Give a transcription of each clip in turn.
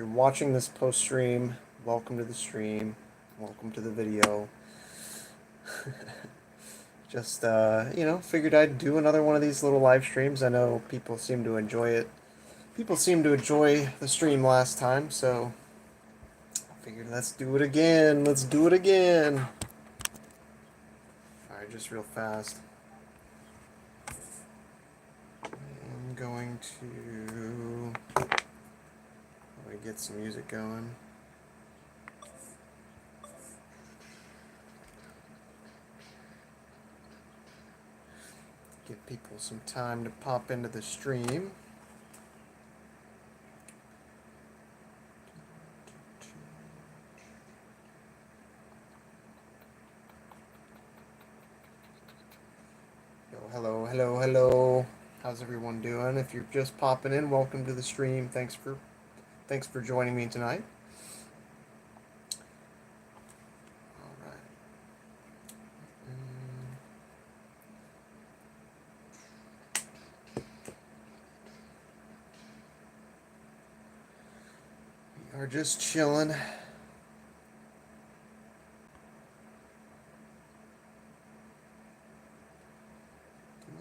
you're watching this post stream, welcome to the stream. Welcome to the video. Just, figured I'd do another one of these little live streams. I know people seem to enjoy it. People seem to enjoy the stream last time, so I figured let's do it again. Let's do it again. Alright, just real fast. I'm going to get some music going. Give people some time to pop into the stream. Yo, hello, hello, hello. How's everyone doing? If you're just popping in, welcome to the stream. Thanks for joining me tonight. All right. We are just chilling. Do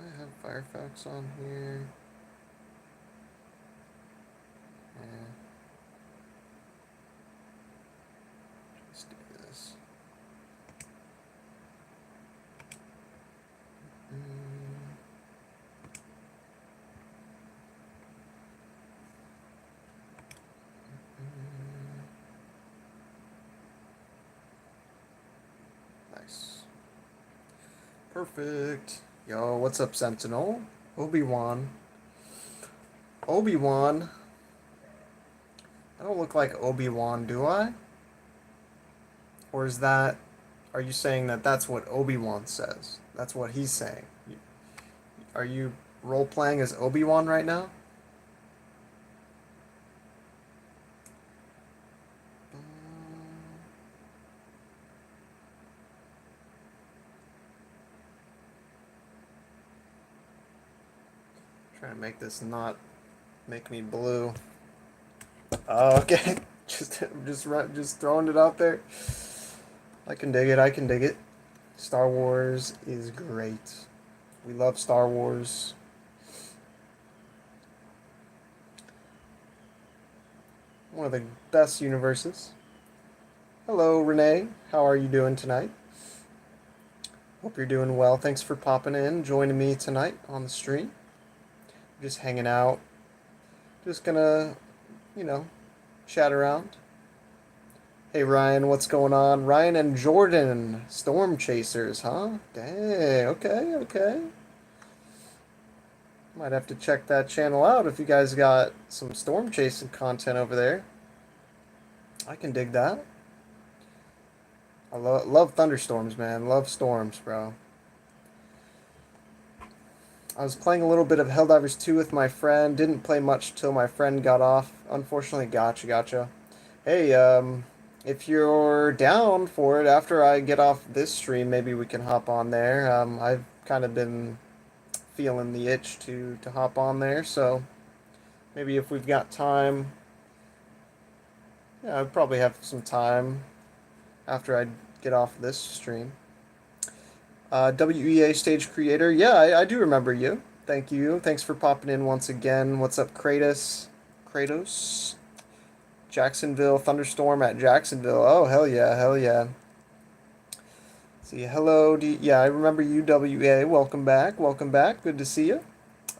I have Firefox on here? Let's do this. Nice. Perfect. Yo, what's up, Sentinel? Obi-Wan. Obi-Wan. I don't look like Obi-Wan, do I? Or is that... Are you saying that that's what Obi-Wan says? That's what he's saying. Are you role-playing as Obi-Wan right now? Trying to make this not make me blue. Oh, okay. just throwing it out there. I can dig it. I can dig it. Star Wars is great. We love Star Wars. One of the best universes. Hello, Renee. How are you doing tonight? Hope you're doing well. Thanks for popping in, joining me tonight on the stream. Just hanging out. Just gonna, chat around. Hey, Ryan, what's going on? Ryan and Jordan, Storm Chasers, huh? Dang, okay. Might have to check that channel out if you guys got some storm chasing content over there. I can dig that. I love thunderstorms, man. Love storms, bro. I was playing a little bit of Helldivers 2 with my friend. Didn't play much till my friend got off. Unfortunately, gotcha. Hey, if you're down for it, after I get off this stream, maybe we can hop on there. I've kind of been feeling the itch to hop on there, so maybe if we've got time, yeah, I'd probably have some time after I get off this stream. WEA stage creator, yeah, I do remember you. Thank you. Thanks for popping in once again. What's up, Kratos? Jacksonville, Thunderstorm at Jacksonville. Oh, hell yeah. See, hello, yeah, I remember you, WA. Welcome back. Good to see you.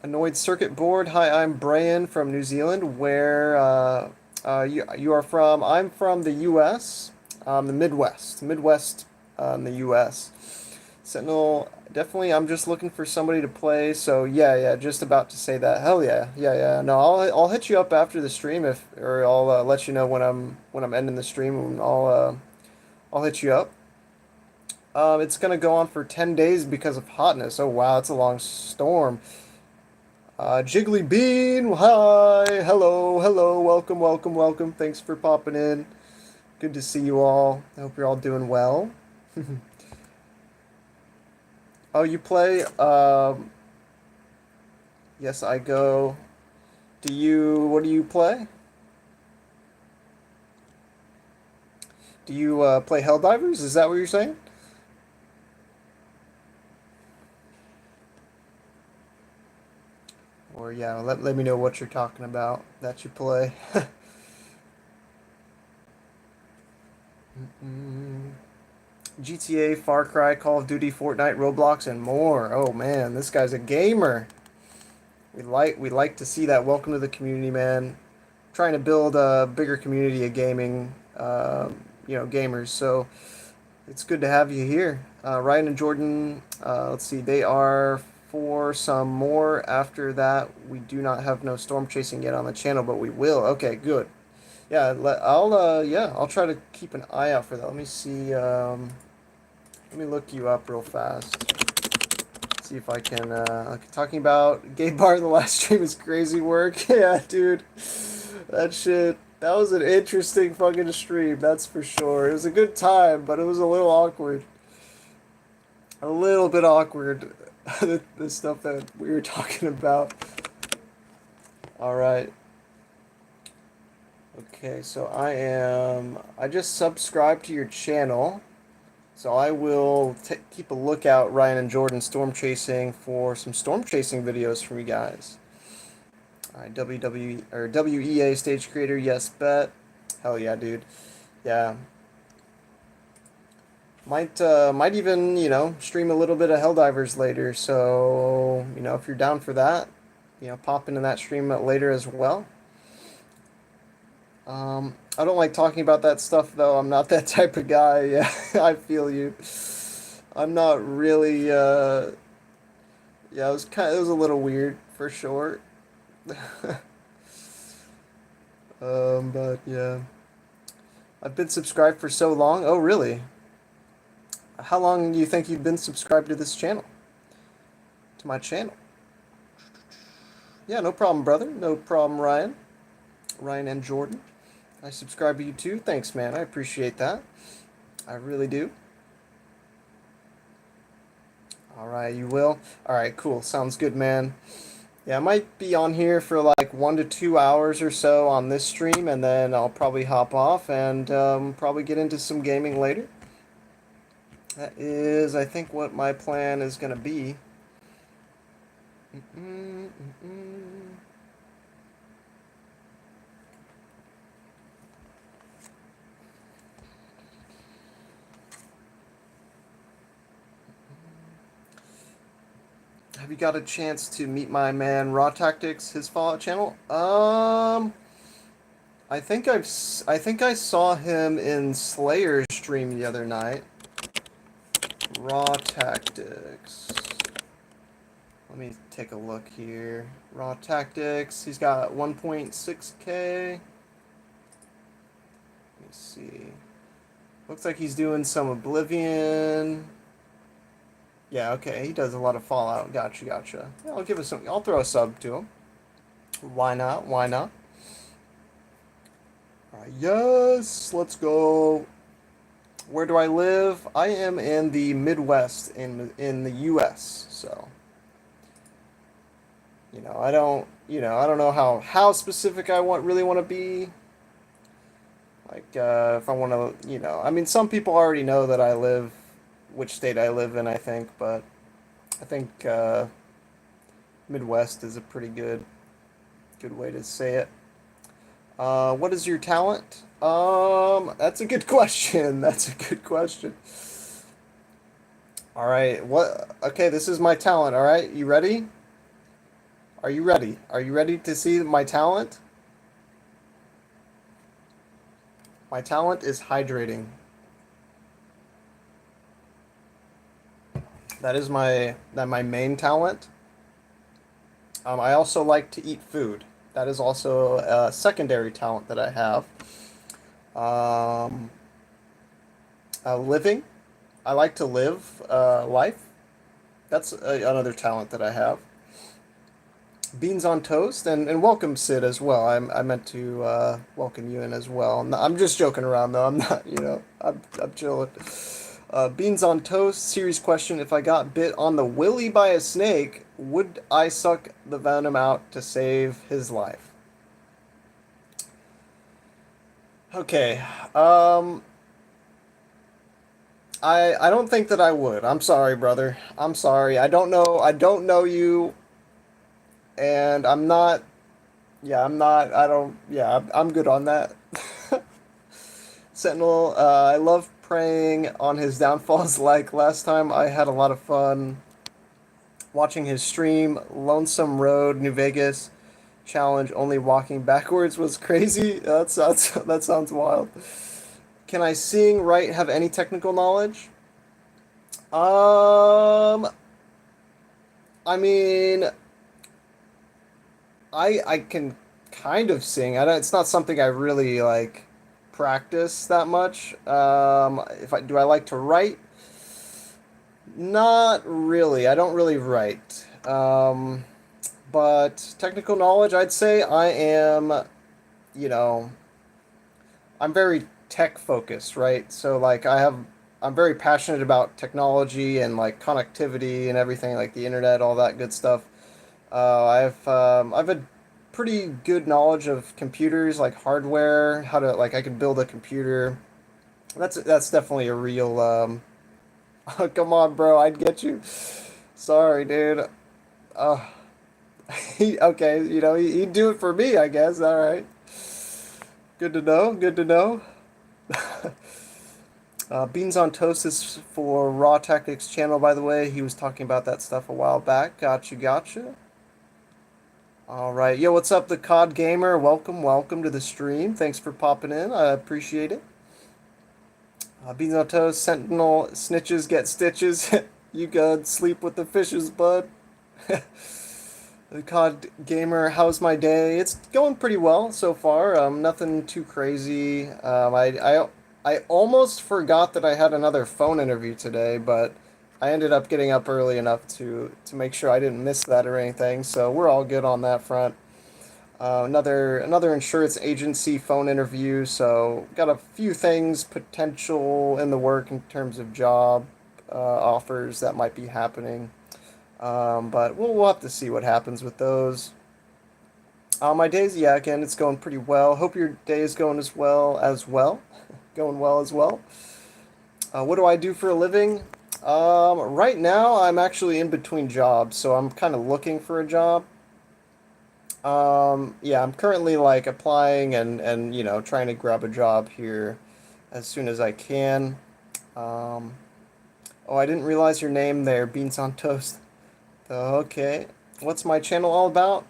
Annoyed Circuit Board. Hi, I'm Brian from New Zealand. Where you are from? I'm from the U.S., the Midwest in the U.S. Sentinel, definitely, I'm just looking for somebody to play, so yeah, just about to say that. Hell yeah. No, I'll hit you up after the stream or I'll let you know when I'm ending the stream, and I'll hit you up. It's gonna go on for 10 days because of hotness. Oh wow, it's a long storm. Jiggly Bean, hi, hello, welcome. Thanks for popping in. Good to see you all. I hope you're all doing well. Oh, you play? Yes, I go. What do you play? Do you play Helldivers? Is that what you're saying? Or yeah, let me know what you're talking about that you play. Mm. GTA, Far Cry, Call of Duty, Fortnite, Roblox, and more. Oh man, this guy's a gamer. We like to see that. Welcome to the community, man. Trying to build a bigger community of gaming, gamers. So it's good to have you here. Ryan and Jordan, let's see, they are for some more. After that, we do not have no storm chasing yet on the channel, but we will. Okay, good. Yeah, I'll try to keep an eye out for that. Let me see. Let me look you up real fast. See if I can. Talking about gay bar. The last stream is crazy work. Yeah, dude. That shit. That was an interesting fucking stream. That's for sure. It was a good time, but it was a little awkward. A little bit awkward. The stuff that we were talking about. All right. Okay, so I just subscribed to your channel. So I will keep a lookout, Ryan and Jordan, storm chasing, for some storm chasing videos from you guys. All right, WEA stage creator, yes, bet. Hell yeah, dude. Yeah. Might even, stream a little bit of Helldivers later. So, if you're down for that, pop into that stream later as well. I don't like talking about that stuff though. I'm not that type of guy. Yeah, I feel you. I'm not really. Yeah, it was a little weird for sure. But yeah, I've been subscribed for so long. Oh, really? How long do you think you've been subscribed to this channel? To my channel? Yeah, no problem, brother. No problem, Ryan. Ryan and Jordan. I subscribe to you too. Thanks, man. I appreciate that. I really do. All right, you will. All right, cool. Sounds good, man. Yeah, I might be on here for like 1 to 2 hours or so on this stream, and then I'll probably hop off and probably get into some gaming later. That is, I think, what my plan is going to be. Have you got a chance to meet my man Raw Tactics, his Fallout channel? I think I saw him in Slayer's stream the other night. Raw Tactics. Let me take a look here. Raw Tactics. He's got 1.6K. Let me see. Looks like he's doing some Oblivion. Yeah, okay. He does a lot of Fallout. Gotcha. Yeah, I'll give it some. I'll throw a sub to him. Why not? Alright, yes, let's go. Where do I live? I am in the Midwest in the U.S. So, I don't know how specific I really want to be. Like, if I want to, I mean, some people already know that which state I live in, I think, but I think Midwest is a pretty good way to say it. What is your talent? That's a good question. That's a good question. All right. Okay, this is my talent. All right. You ready? Are you ready? Are you ready to see my talent? My talent is hydrating. That is my main talent. I also like to eat food. That is also a secondary talent that I have. Living. I like to live life. That's another talent that I have. Beans on toast, and welcome Sid as well. I meant to welcome you in as well. I'm just joking around though. I'm not, I'm chilling. Beans on toast. Serious question: if I got bit on the willy by a snake, would I suck the venom out to save his life? Okay. I don't think that I would. I'm sorry, brother. I'm sorry. I don't know you, and I'm not. Yeah, I'm not. I don't. Yeah, I'm good on that. Sentinel, I love preying on his downfalls. Like last time, I had a lot of fun watching his stream. Lonesome Road, New Vegas challenge. Only walking backwards was crazy. That sounds wild. Can I sing, write, have any technical knowledge? Um, I mean, I can kind of sing. I don't, it's not something I really like practice that much. If I do I like to write? Not really. I don't really write. But technical knowledge, I'd say I am, you know, I'm very tech focused, right? So like I'm very passionate about technology and like connectivity and everything like the internet, all that good stuff. I've a pretty good knowledge of computers, like hardware, how to like I can build a computer. That's definitely a real oh, come on, bro, I'd get you. Sorry, dude. Uh okay, he'd do it for me, I guess. All right. Good to know. Good to know. Beans on Toast is for Raw Tactics channel, by the way. He was talking about that stuff a while back. Gotcha, gotcha. All right. Yo, what's up, the COD Gamer? Welcome, welcome to the stream. Thanks for popping in. I appreciate it. Beans on Toast, Sentinel, snitches get stitches. You good? Sleep with the fishes, bud. The COD Gamer, how's my day? It's going pretty well so far. Nothing too crazy. I almost forgot that I had another phone interview today, but I ended up getting up early enough to make sure I didn't miss that or anything. So we're all good on that front. Another insurance agency phone interview. So got a few things potential in the work in terms of job offers that might be happening. But we'll have to see what happens with those. My day's, yeah, again, it's going pretty well. Hope your day is going as well as well. Going well as well. What do I do for a living? Right now, I'm actually in between jobs, so I'm kind of looking for a job. Yeah, I'm currently like applying and trying to grab a job here as soon as I can. Um, oh, I didn't realize your name there, Beans on Toast. Okay, what's my channel all about?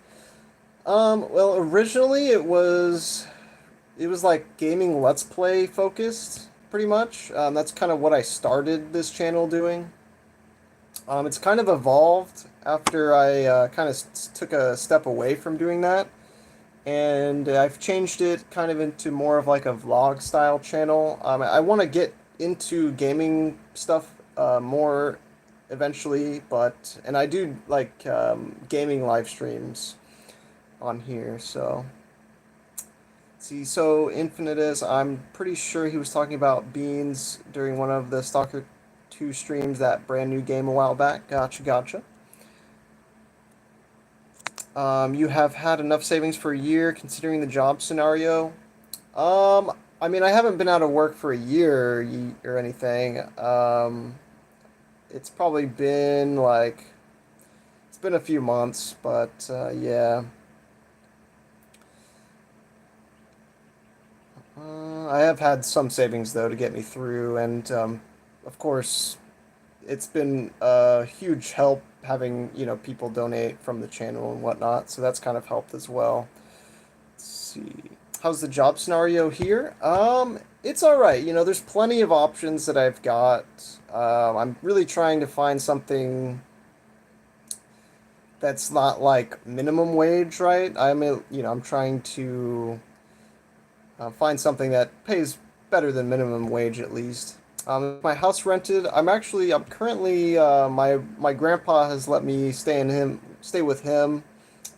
Well, originally it was like gaming Let's Play focused, pretty much. That's kind of what I started this channel doing. It's kind of evolved after I kind of took a step away from doing that, and I've changed it kind of into more of like a vlog style channel. I want to get into gaming stuff more eventually, and I do like gaming live streams on here. So, see, so Infinitus, I'm pretty sure he was talking about Beans during one of the Stalker 2 streams, that brand new game a while back. Gotcha, gotcha. You have had enough savings for a year considering the job scenario. I mean, I haven't been out of work for a year or anything. It's probably been like, it's been a few months, but yeah. I have had some savings though to get me through, and of course, it's been a huge help having people donate from the channel and whatnot. So that's kind of helped as well. Let's see, how's the job scenario here? It's all right. There's plenty of options that I've got. I'm really trying to find something that's not like minimum wage, right? I'm trying to find something that pays better than minimum wage at least. My house rented. I'm currently my grandpa has let me stay with him,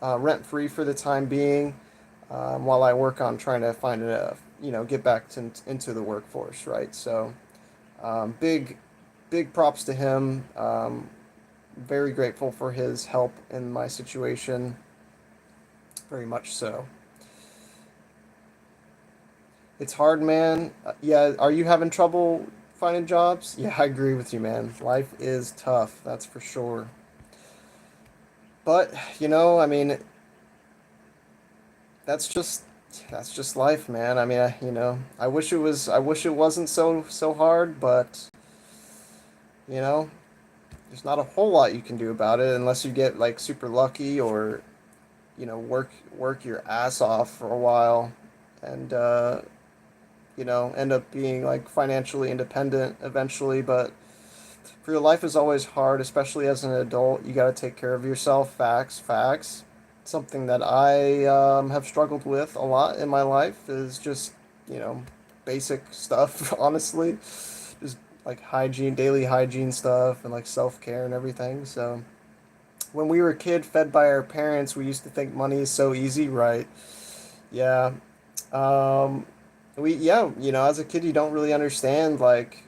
rent free for the time being, while I work on trying to find get back into the workforce, right? So, big props to him. Very grateful for his help in my situation. Very much so. It's hard, man. Yeah, are you having trouble finding jobs. Yeah, I agree with you, man. Life is tough, that's for sure. But, I mean, that's just that's just life, man. I mean, I wish it wasn't so hard, but, you know, there's not a whole lot you can do about it unless you get like super lucky or, work your ass off for a while and end up being like financially independent eventually, but for your life is always hard, especially as an adult. You got to take care of yourself. Facts, facts. Something that I have struggled with a lot in my life is just, you know, basic stuff, honestly. Just like hygiene, daily hygiene stuff, and like self care and everything. So, when we were a kid fed by our parents, we used to think money is so easy, right? Yeah. Um, yeah, as a kid, you don't really understand, like,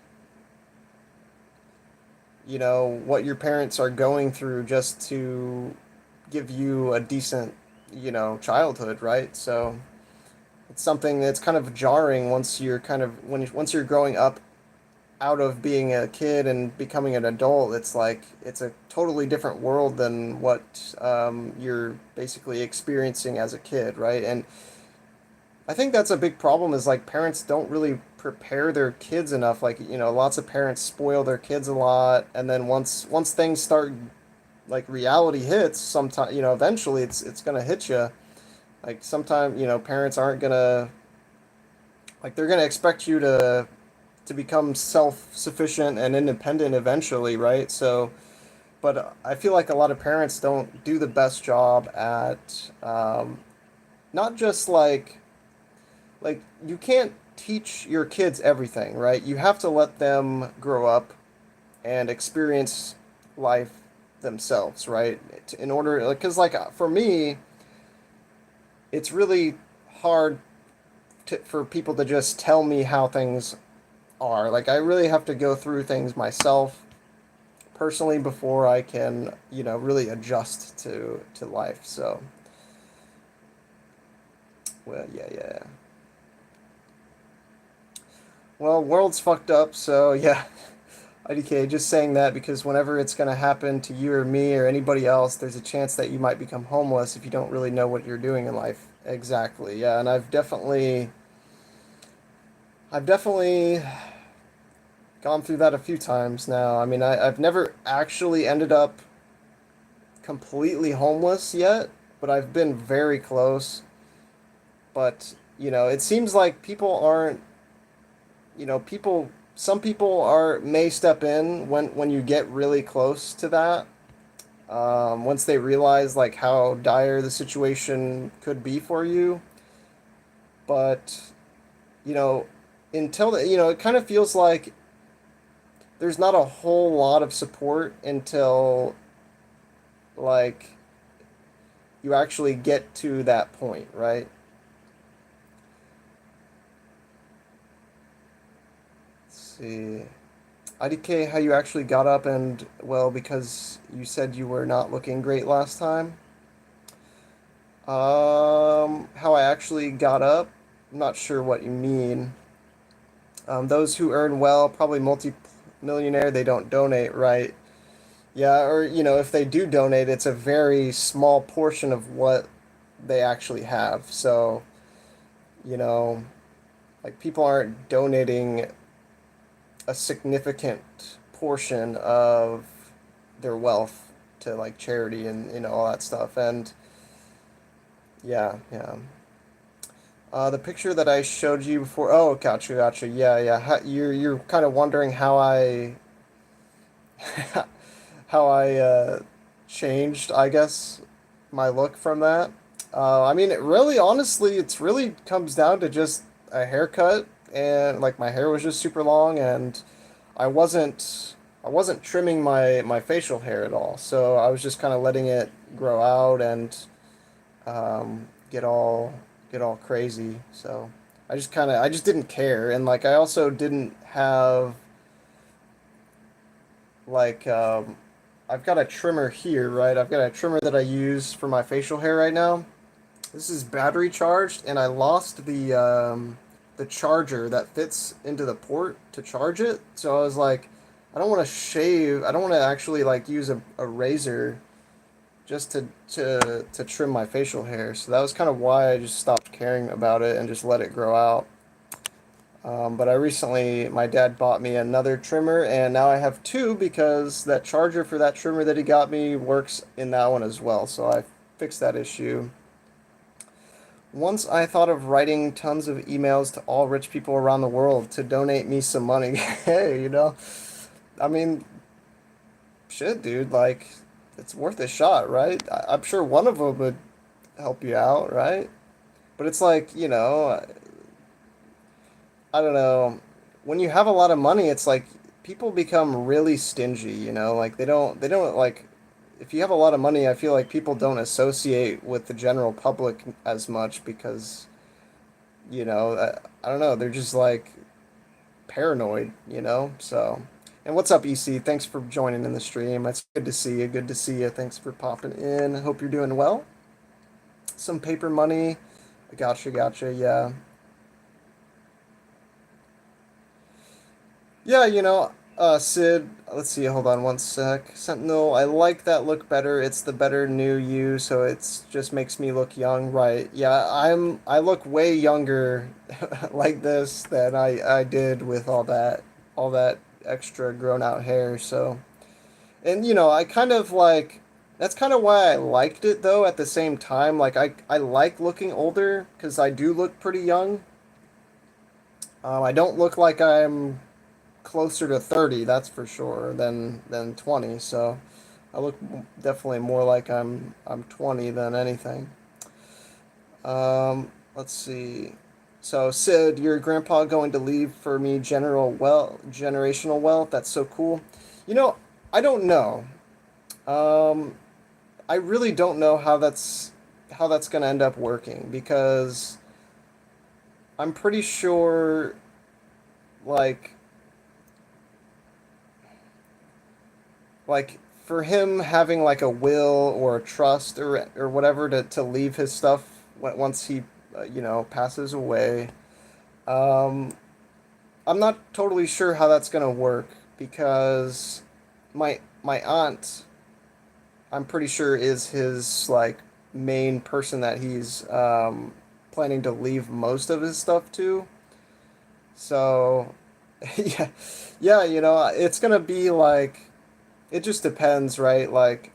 what your parents are going through just to give you a decent, childhood, right? So it's something that's kind of jarring once you're once you're growing up out of being a kid and becoming an adult. It's like it's a totally different world than what you're basically experiencing as a kid, right? And I think that's a big problem is like parents don't really prepare their kids enough. Like, lots of parents spoil their kids a lot, and then once things start, like reality hits, sometime, eventually it's gonna hit you. Like sometime, parents aren't gonna, like, they're gonna expect you to become self-sufficient and independent eventually, right? So, but I feel like a lot of parents don't do the best job at not just like you can't teach your kids everything, right? You have to let them grow up and experience life themselves, right? In order, because like for me, it's really hard for people to just tell me how things are. Like I really have to go through things myself personally before I can, really adjust to life. So, well, yeah, yeah. Well, world's fucked up, so yeah. IDK, just saying that because whenever it's going to happen to you or me or anybody else, there's a chance that you might become homeless if you don't really know what you're doing in life. Exactly. Yeah, and I've definitely gone through that a few times now. I mean, I've never actually ended up completely homeless yet, but I've been very close. But, it seems like people aren't, some people are may step in when you get really close to that. Once they realize like how dire the situation could be for you, but you know, until it kind of feels like there's not a whole lot of support until like you actually get to that point, right? Let's see. IDK, how you actually got up and, well, because you said you were not looking great last time. How I actually got up? I'm not sure what you mean. Those who earn well, probably multi-millionaire, they don't donate, right? Yeah, or, if they do donate, it's a very small portion of what they actually have. So, you know, like people aren't donating a significant portion of their wealth to like charity and all that stuff. And yeah, yeah. The picture that I showed you before. Oh, gotcha, gotcha. Yeah, yeah. You're kind of wondering how I how I changed, I guess, my look from that. I mean, it really, honestly, it's really comes down to just a haircut, and like my hair was just super long, and I wasn't I wasn't trimming my facial hair at all. So I was just kind of letting it grow out and get all crazy. So I just didn't care, and like I also didn't have like I've got a trimmer here, right? I've got a trimmer that I use for my facial hair right now. This is battery charged, and I lost the charger that fits into the port to charge it. So I was like, I don't want to shave. I don't want to actually like use a razor just to trim my facial hair. So that was kind of why I just stopped caring about it and just let it grow out. But I recently, my dad bought me another trimmer, and now I have two because that charger for that trimmer that he got me works in that one as well. So I fixed that issue. Once I thought of writing tons of emails to all rich people around the world to donate me some money. Hey, I mean, shit, dude, like, it's worth a shot, right? I'm sure one of them would help you out, right? But it's like, I don't know. When you have a lot of money, it's like people become really stingy, like they don't like if you have a lot of money, I feel like people don't associate with the general public as much because, I don't know, they're just like paranoid, So, and what's up, EC? Thanks for joining in the stream. It's good to see you. Good to see you. Thanks for popping in. Hope you're doing well. Some paper money. Gotcha, gotcha. Yeah. Yeah, Sid, let's see, hold on one sec. Sentinel, I like that look better. It's the better new you, so it's just makes me look young, right? Yeah, I look way younger like this than I did with all that extra grown out hair, so. And I kind of like that's kind of why I liked it though at the same time. Like I like looking older because I do look pretty young. I don't look like I'm closer to 30, that's for sure, than 20. So I look definitely more like I'm 20 than anything. Let's see. So Sid, your grandpa going to leave for me generational wealth. That's so cool. You know, I don't know. Um, I really don't know how that's going to end up working because I'm pretty sure like like for him having like a will or a trust or whatever to leave his stuff once he passes away. um I'm not totally sure how that's going to work because my aunt, I'm pretty sure, is his like main person that he's planning to leave most of his stuff to. So yeah, yeah, it's gonna be like it just depends, right? Like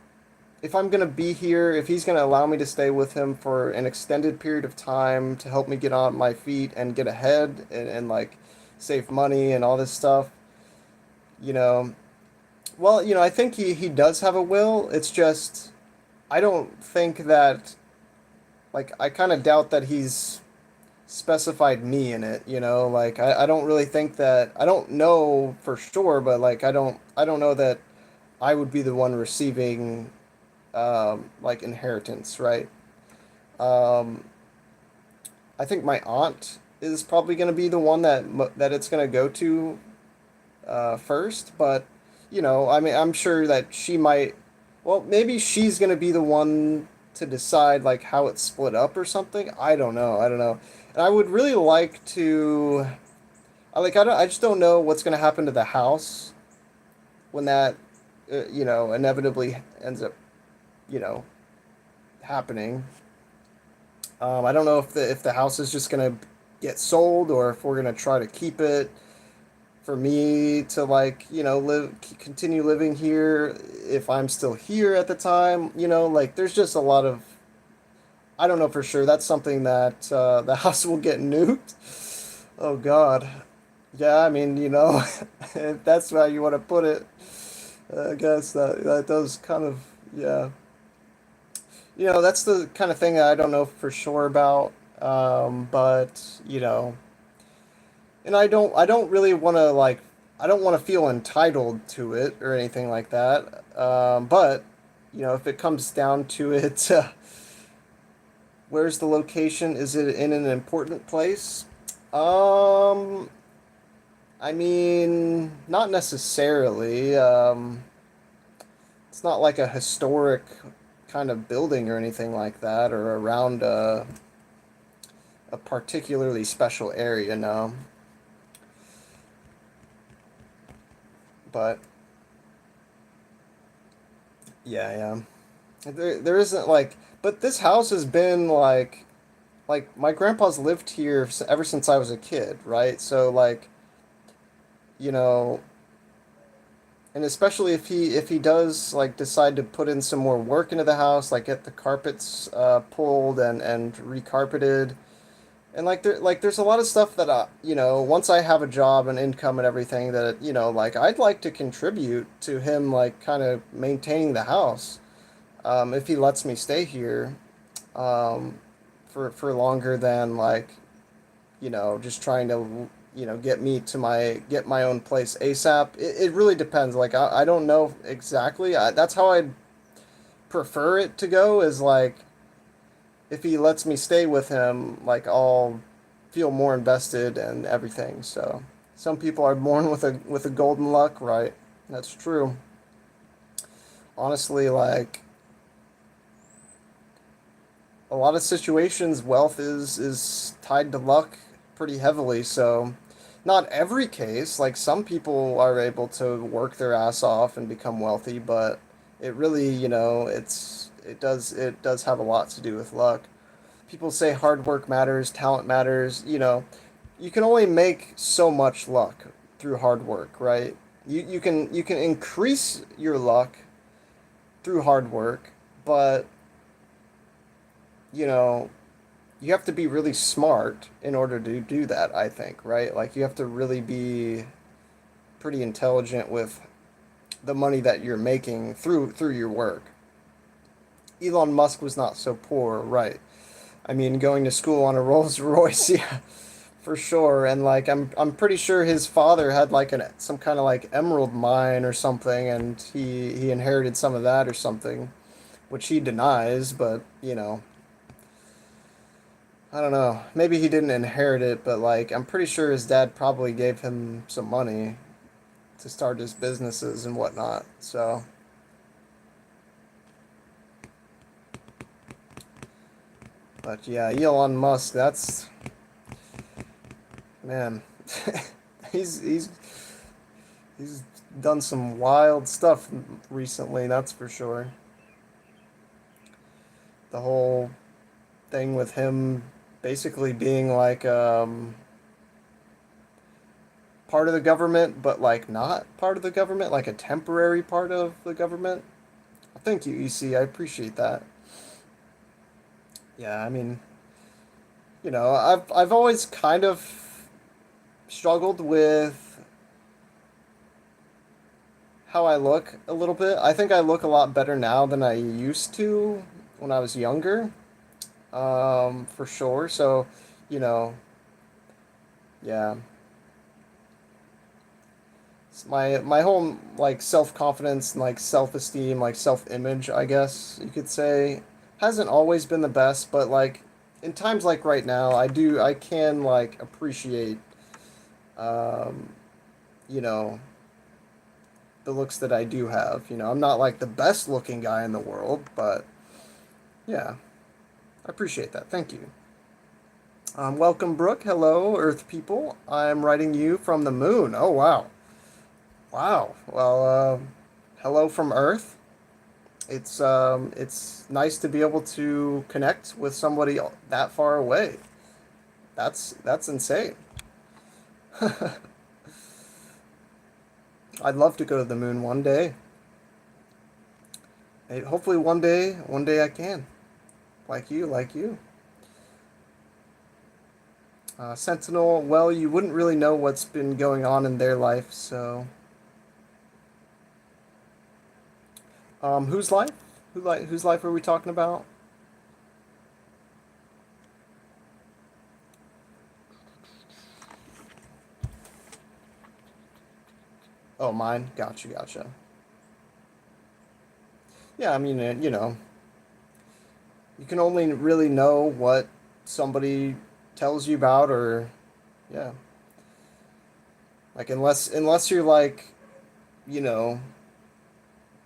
if I'm gonna be here, if he's gonna allow me to stay with him for an extended period of time to help me get on my feet and get ahead and like save money and all this stuff, you know. Well, I think he does have a will. It's just I don't think that like I kind of doubt that he's specified me in it, like I don't really think that I don't know for sure, but like I don't know that I would be the one receiving like inheritance, right? Um, I think my aunt is probably going to be the one that it's going to go to first, but I mean, I'm sure that she might. Well, maybe she's going to be the one to decide like how it's split up or something. I don't know. I don't know. And I would really like to. I just don't know what's going to happen to the house when that inevitably ends up you know happening. I don't know if the house is just gonna get sold or if we're gonna try to keep it for me to like continue living here if I'm still here at the time. Like there's just a lot of I don't know for sure. That's something that the house will get nuked. Oh God. Yeah, I mean, if that's how you want to put it, I guess that does kind of yeah. That's the kind of thing that I don't know for sure about. But and I don't really want to like, I don't want to feel entitled to it or anything like that. But if it comes down to it, where's the location? Is it in an important place? Um, I mean, not necessarily. It's not like a historic kind of building or anything like that, or around a particularly special area, no. But yeah, yeah. There isn't like, but this house has been like my grandpa's lived here ever since I was a kid, right? So like, you know, and especially if he does like decide to put in some more work into the house, like get the carpets pulled and recarpeted, and there's a lot of stuff that once I have a job and income and everything that like I'd like to contribute to him like kind of maintaining the house, if he lets me stay here, um, for longer than like just trying to get my own place ASAP. It really depends. Like I don't know exactly. That's how I'd prefer it to go. Is like if he lets me stay with him, like I'll feel more invested and everything. So some people are born with a golden luck, right? That's true. Honestly, like a lot of situations, wealth is tied to luck pretty heavily. So not every case, like some people are able to work their ass off and become wealthy, but it really, it does have a lot to do with luck. People say hard work matters, talent matters, you can only make so much luck through hard work, right? You can increase your luck through hard work, but you know, you have to be really smart in order to do that, I think, right? Like you have to really be pretty intelligent with the money that you're making through your work. Elon Musk was not so poor, right? I mean, going to school on a Rolls Royce, yeah, for sure. And like I'm pretty sure his father had like some kind of like emerald mine or something, and he inherited some of that or something, which he denies, but I don't know. Maybe he didn't inherit it, but like I'm pretty sure his dad probably gave him some money to start his businesses and whatnot. So, but yeah, Elon Musk, that's man. he's he's he's done some wild stuff recently, that's for sure. The whole thing with him basically being like part of the government, but like not part of the government, like a temporary part of the government. Thank you, EC. I appreciate that. Yeah, I mean, I've always kind of struggled with how I look a little bit. I think I look a lot better now than I used to when I was younger, for sure. So, you know, yeah, my whole like self confidence and like self esteem, like self image, I guess you could say, hasn't always been the best. But like in times like right now, I can like appreciate, um, you know the looks that I do have. I'm not like the best looking guy in the world, but yeah, I appreciate that. Thank you. Welcome, Brooke. Hello, Earth people. I'm writing you from the moon. Oh, wow. Wow. Well, hello from Earth. It's nice to be able to connect with somebody that far away. That's insane. I'd love to go to the moon one day. Hey, hopefully one day I can. Like you. Sentinel, well, you wouldn't really know what's been going on in their life, so. Whose life? Whose life are we talking about? Oh, mine. Gotcha, gotcha. Yeah, I mean, you can only really know what somebody tells you about, or yeah, like unless you're like, you know,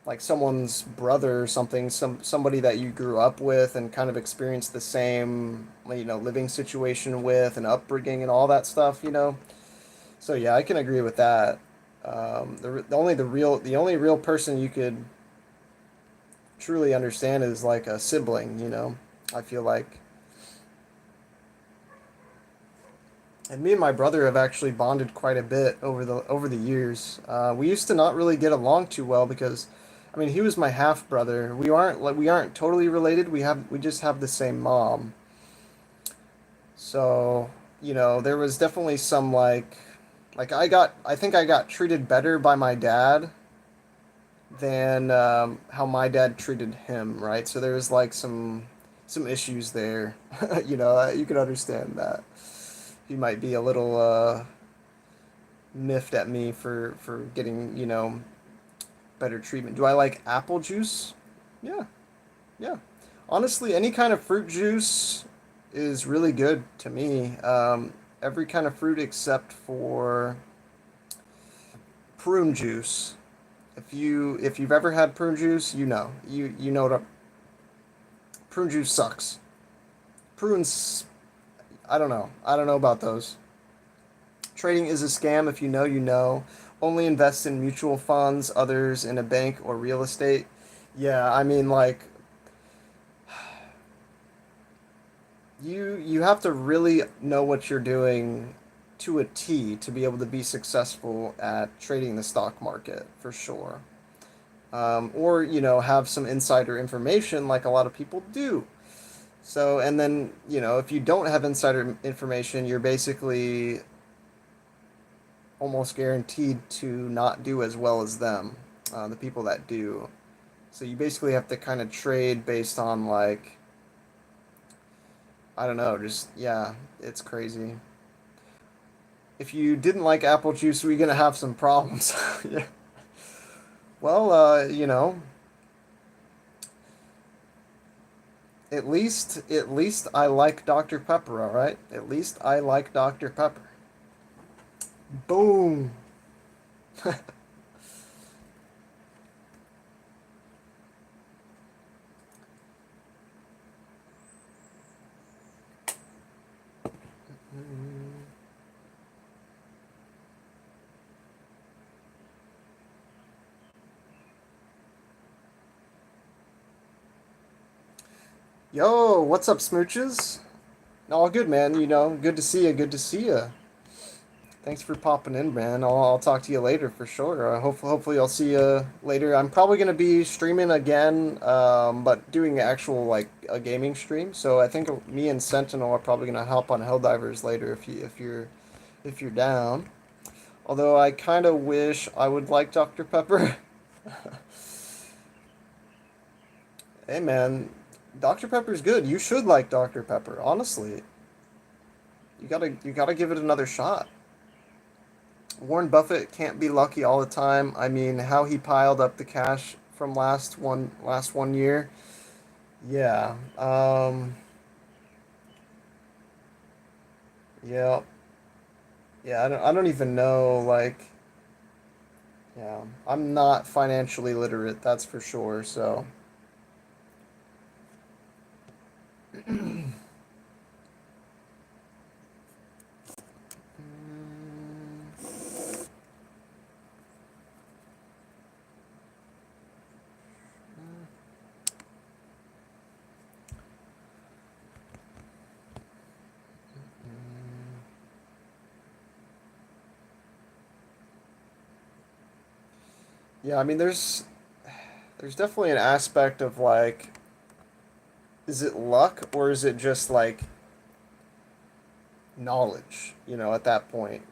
like someone's brother or something, somebody that you grew up with and kind of experienced the same, living situation with and upbringing and all that stuff, you know. So yeah, I can agree with that. The only real person you could truly understand is like a sibling, you know. I feel like, and me and my brother have actually bonded quite a bit over the years. We used to not really get along too well because, I mean, he was my half brother. We aren't totally related. We just have the same mom. So, there was definitely some like I think I got treated better by my dad than how my dad treated him, right? So there was like some issues there. You can understand that. He might be a little miffed at me for getting, better treatment. Do I like apple juice? Yeah, yeah. Honestly, any kind of fruit juice is really good to me. Every kind of fruit except for prune juice. If you've ever had prune juice, you know what prune juice sucks. Prunes, I don't know. I don't know about those. Trading is a scam. If you know, you know. Only invest in mutual funds, others in a bank or real estate. Yeah, I mean, like you have to really know what you're doing to a T to be able to be successful at trading the stock market for sure. Or have some insider information like a lot of people do. So, and then if you don't have insider information, you're basically almost guaranteed to not do as well as them, the people that do. So you basically have to kind of trade based on like, I don't know, just yeah, it's crazy. If you didn't like apple juice, we're gonna have some problems. Yeah. Well, at least I like Dr. Pepper, all right? At least I like Dr. Pepper. Boom. Yo, what's up, smooches? All good, man. Good to see you. Good to see you. Thanks for popping in, man. I'll talk to you later for sure. Hopefully I'll see you later. I'm probably gonna be streaming again, but doing actual like a gaming stream. So I think me and Sentinel are probably gonna help on Helldivers later if you're down. Although I kind of wish I would like Dr. Pepper. Hey, man, Dr. Pepper's good. You should like Dr. Pepper. Honestly, you gotta give it another shot. Warren Buffett can't be lucky all the time. I mean, how he piled up the cash from last one year. Yeah. Yeah. Yeah, I don't even know like yeah. I'm not financially literate, that's for sure. So, yeah, I mean there's definitely an aspect of like is it luck or is it just like knowledge, at that point.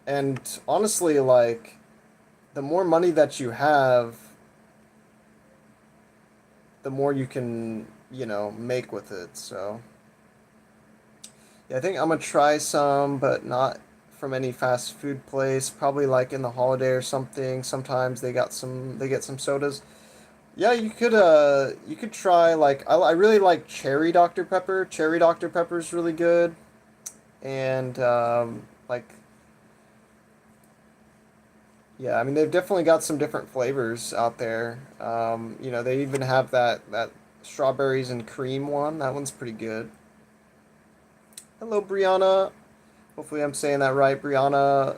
And honestly, like the more money that you have, the more you can, make with it. So, yeah, I think I'm gonna try some, but not from any fast food place. Probably like in the holiday or something. Sometimes they get some sodas. Yeah, you could try like I really like cherry Dr. Pepper. Cherry Dr. Pepper is really good. And like Yeah, I mean they've definitely got some different flavors out there. You know, they even have that strawberries and cream one. That one's pretty good. Hello, Brianna. Hopefully I'm saying that right, Brianna.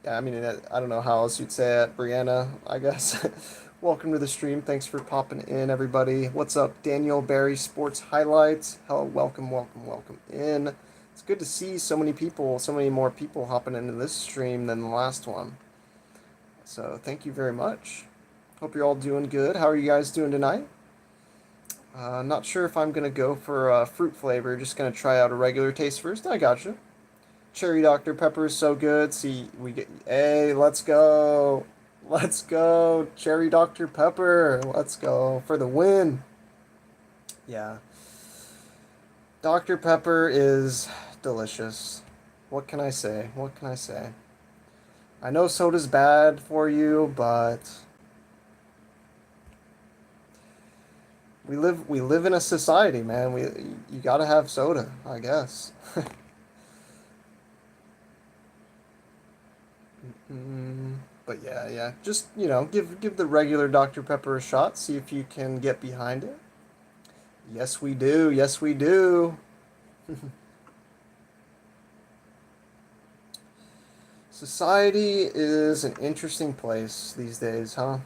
Yeah, I mean I don't know how else you'd say it, Brianna, I guess. Welcome to the stream. Thanks for popping in, everybody. What's up, Daniel Barry Sports Highlights? Hello, welcome, welcome, welcome in. It's good to see so many people, so many more people hopping into this stream than the last one. So thank you very much. Hope you're all doing good. How are you guys doing tonight? Not sure if I'm gonna go for a fruit flavor. Just gonna try out a regular taste first. I gotcha. Cherry Dr. Pepper is so good. See, we get. Hey, let's go. Let's go. Cherry Dr. Pepper. Let's go for the win. Yeah. Dr. Pepper is delicious. What can I say? What can I say? I know soda's bad for you, but we live in a society, man. You gotta have soda, I guess. Mm, but yeah, yeah. Just, give the regular Dr. Pepper a shot, see if you can get behind it. Yes, we do. Yes, we do. Society is an interesting place these days, huh?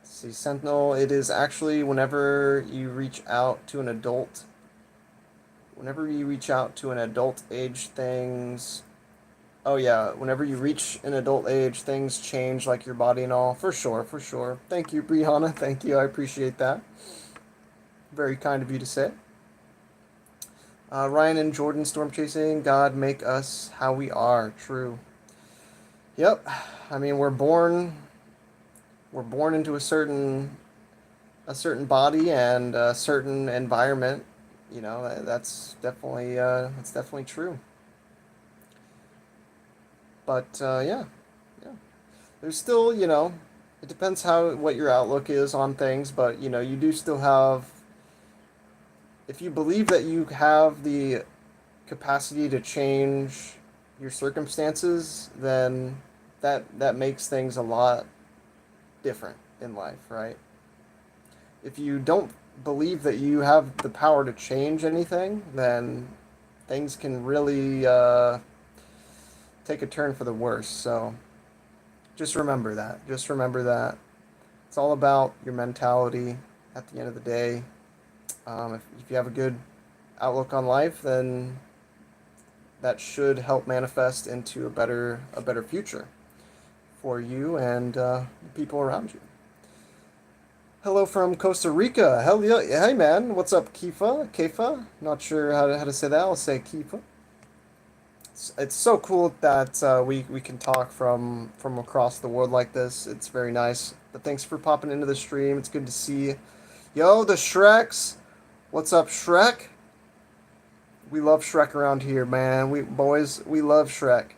Let's see, Sentinel, it is actually whenever you reach out to an adult age, things. Oh yeah, whenever you reach an adult age, things change, like your body and all. For sure, for sure. Thank you, Brianna. Thank you. I appreciate that. Very kind of you to say. Ryan and Jordan, storm chasing. God make us how we are. True. Yep. I mean, we're born into a certain body and a certain environment. That's definitely true. But yeah, yeah. There's still, it depends what your outlook is on things, but you do still have, if you believe that you have the capacity to change your circumstances, then that makes things a lot different in life, right? If you don't believe that you have the power to change anything, then things can really take a turn for the worse. So just remember that. Just remember that. It's all about your mentality at the end of the day. If you have a good outlook on life, then that should help manifest into a better future for you and the people around you. Hello from Costa Rica. Hell yeah, hey man, what's up, Kifa? Kefa? Not sure how to say that. I'll say Kifa. It's so cool that we can talk from across the world like this. It's very nice. But thanks for popping into the stream. It's good to see you. Yo, the Shreks. What's up, Shrek? We love Shrek around here, man. We love Shrek.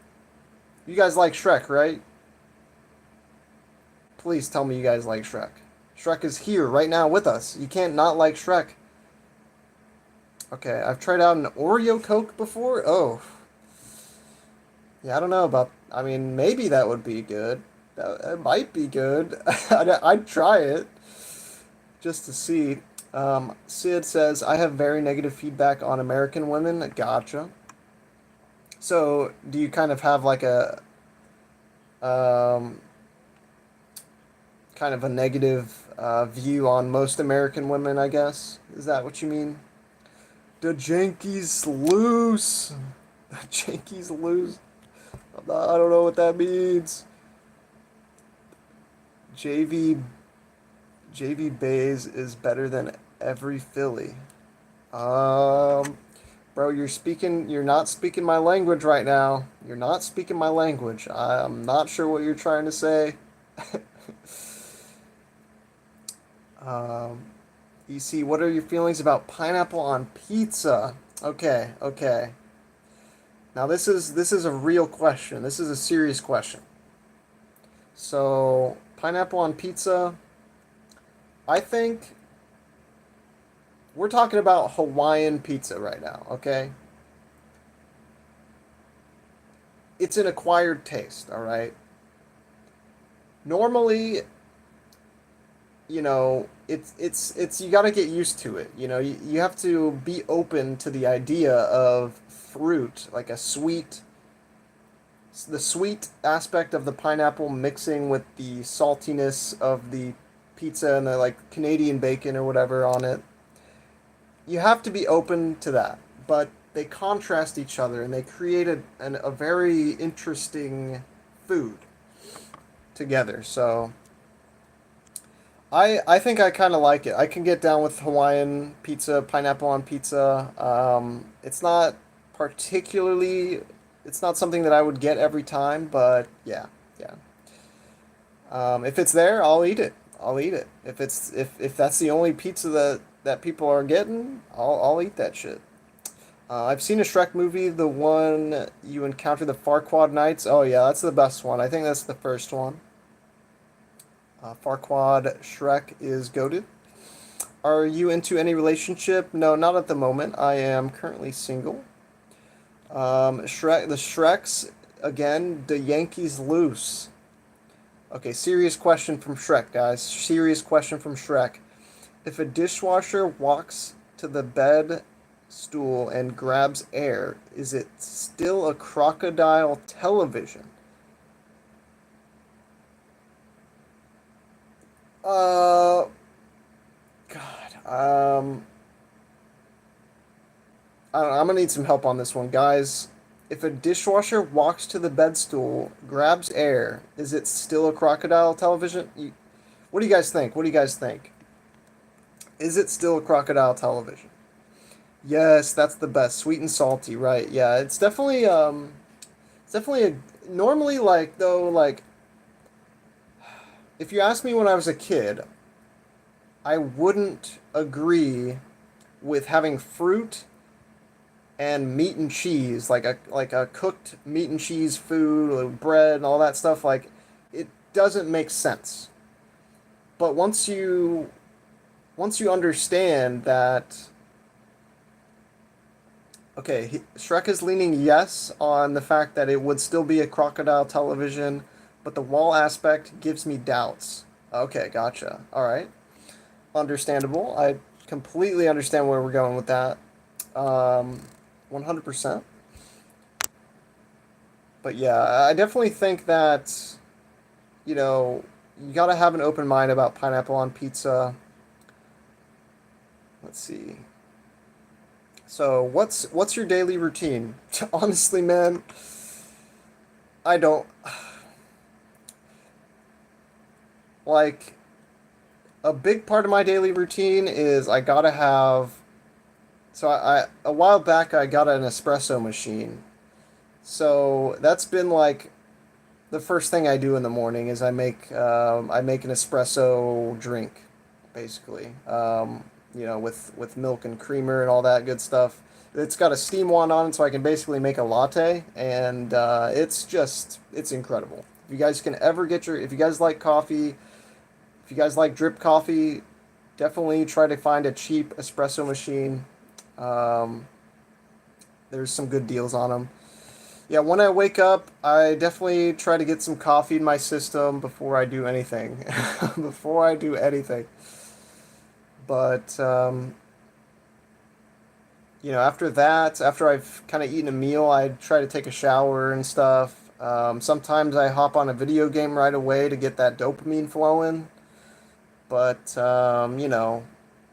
You guys like Shrek, right? Please tell me you guys like Shrek. Shrek is here right now with us. You can't not like Shrek. Okay, I've tried out an Oreo Coke before. Oh, yeah, I don't know about. I mean, maybe that would be good. It might be good. I'd try it just to see. Sid says, I have very negative feedback on American women. Gotcha. So, do you kind of have like um, a negative view on most American women, I guess? Is that what you mean? The Yankees loose. The Yankees lose. I don't know what that means. JV JV Bays is better than every Philly. Um, Bro, you're not speaking my language right now. You're not speaking my language. I'm not sure what you're trying to say. Um, EC, what are your feelings about pineapple on pizza? Okay, okay. Now this is a real question. This is a serious question. So, pineapple on pizza, I think we're talking about Hawaiian pizza right now, okay? it's an acquired taste, all right? Normally, it's you got to get used to it. You have to be open to the idea of fruit, like the sweet aspect of the pineapple mixing with the saltiness of the pizza and the like Canadian bacon or whatever on it. You have to be open to that, but they contrast each other and they create a very interesting food together. So I think I kind of like it. I can get down with Hawaiian pizza, pineapple on pizza. It's not particularly, it's not something that I would get every time, but yeah, yeah. If it's there, I'll eat it. I'll eat it. If that's the only pizza that people are getting, I'll eat that shit. I've seen a Shrek movie, the one you encounter the Farquaad Knights. Oh yeah, that's the best one. I think that's the first one. Farquaad Shrek is goated. Are you into any relationship? No, not at the moment. I am currently single. The Shreks, again, the Yankees loose. Okay, serious question from Shrek, guys. Serious question from Shrek. If a dishwasher walks to the bed stool and grabs air, is it still a crocodile television? Uh, God. I don't know, I'm gonna need some help on this one, guys. If a dishwasher walks to the bed stool, grabs air, is it still a crocodile television? What do you guys think? What do you guys think? Is it still a crocodile television? Yes, that's the best. Sweet and salty, right? Yeah, it's definitely a normally like though like if you asked me when I was a kid, I wouldn't agree with having fruit and meat and cheese, like a cooked meat and cheese food, like bread and all that stuff. Like it doesn't make sense. But once you understand that, okay, Shrek is leaning yes on the fact that it would still be a crocodile television, but the wall aspect gives me doubts. Okay, gotcha. All right, understandable. I completely understand where we're going with that. 100%. But yeah, I definitely think that, you know, you gotta have an open mind about pineapple on pizza. Let's see. So, what's your daily routine? Honestly, man, I don't like a big part of my daily routine is I gotta have. So I a while back I got an espresso machine. So that's been like the first thing I do in the morning is I make an espresso drink, basically. With milk and creamer and all that good stuff. It's got a steam wand on it, so I can basically make a latte, and it's incredible. If you guys like coffee, if you guys like drip coffee, definitely try to find a cheap espresso machine. Um, there's some good deals on them. Yeah, when I wake up, I definitely try to get some coffee in my system before I do anything. Before I do anything. But, after that, after I've kind of eaten a meal, I try to take a shower and stuff. Sometimes I hop on a video game right away to get that dopamine flowing. But,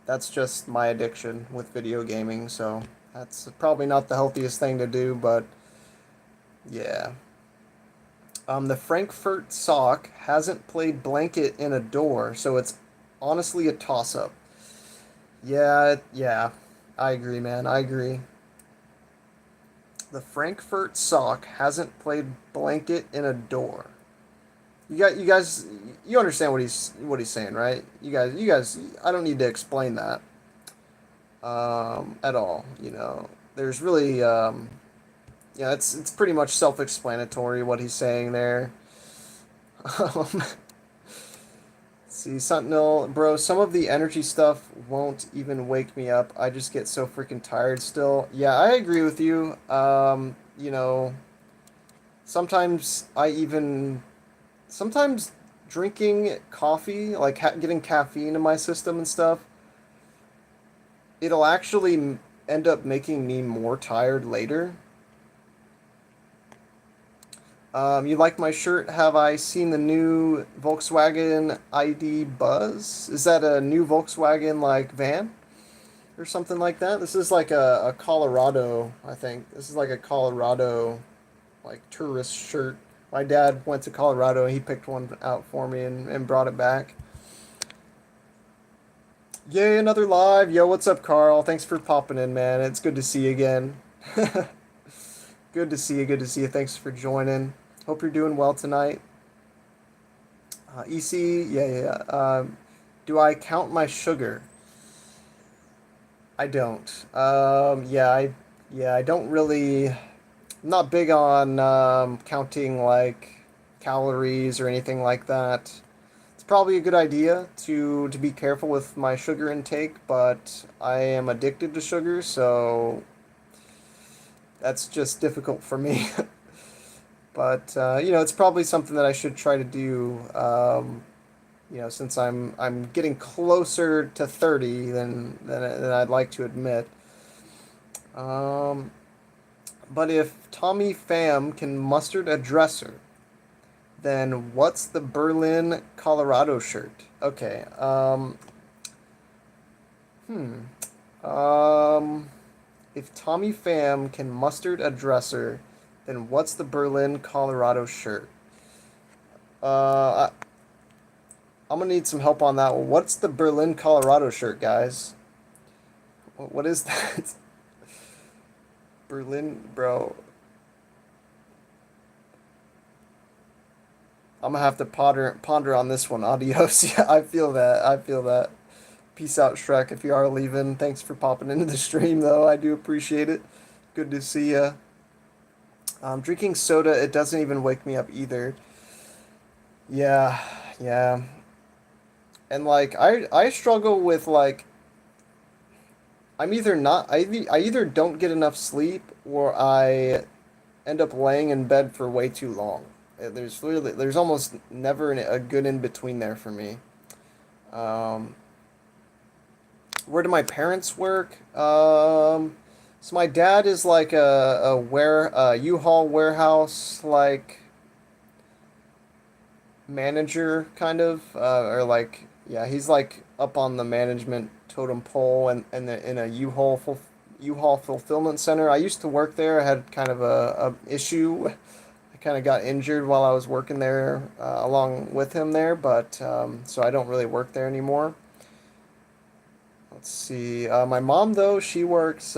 that's just my addiction with video gaming. So that's probably not the healthiest thing to do, but yeah. The Frankfurt Sock hasn't played Blanket in a door, so it's honestly a toss up. Yeah, yeah. I agree, man. I agree. The Frankfurt Sock hasn't played Blanket in a door. You guys you understand what he's saying, right? You guys I don't need to explain that at all, There's really yeah, it's pretty much self-explanatory what he's saying there. Um, See, Sentinel, bro, some of the energy stuff won't even wake me up. I just get so freaking tired still. Yeah, I agree with you. Sometimes I even sometimes drinking coffee, like getting caffeine in my system and stuff, it'll actually end up making me more tired later. You like my shirt? Have I seen the new Volkswagen ID Buzz? Is that a new Volkswagen like van or something like that? This is like a Colorado, I think. This is like a Colorado like tourist shirt. My dad went to Colorado and he picked one out for me and brought it back. Yay, another live. Yo, what's up, Carl? Thanks for popping in, man. It's good to see you again. Good to see you. Good to see you. Thanks for joining. Hope you're doing well tonight. EC, yeah, yeah. Do I count my sugar? I don't. Yeah, I don't really. I'm not big on counting like calories or anything like that. It's probably a good idea to be careful with my sugar intake, but I am addicted to sugar, so that's just difficult for me. But it's probably something that I should try to do. Since I'm getting closer to 30 than I'd like to admit. Um, but if Tommy Pham can mustard a dresser, then what's the Berlin, Colorado shirt? Okay. Hmm. Um, if Tommy Pham can mustard a dresser, then what's the Berlin, Colorado shirt? I, I'm gonna need some help on that one. What's the Berlin, Colorado shirt, guys? What is that? Berlin, bro. I'm gonna have to ponder on this one. Adios. Yeah, I feel that. I feel that. Peace out, Shrek. If you are leaving, thanks for popping into the stream, though. I do appreciate it. Good to see ya. Drinking soda, it doesn't even wake me up either. Yeah, yeah. And like I struggle with like I'm either not I either don't get enough sleep or I end up laying in bed for way too long. There's almost never a good in between there for me. Um, where do my parents work? So my dad is like a U-Haul warehouse like manager kind of or like yeah, he's like up on the management totem pole and in a U-Haul fulfillment center. I used to work there. I had kind of a issue. I kind of got injured while I was working there along with him there, but so I don't really work there anymore. Let's see. My mom though, she works.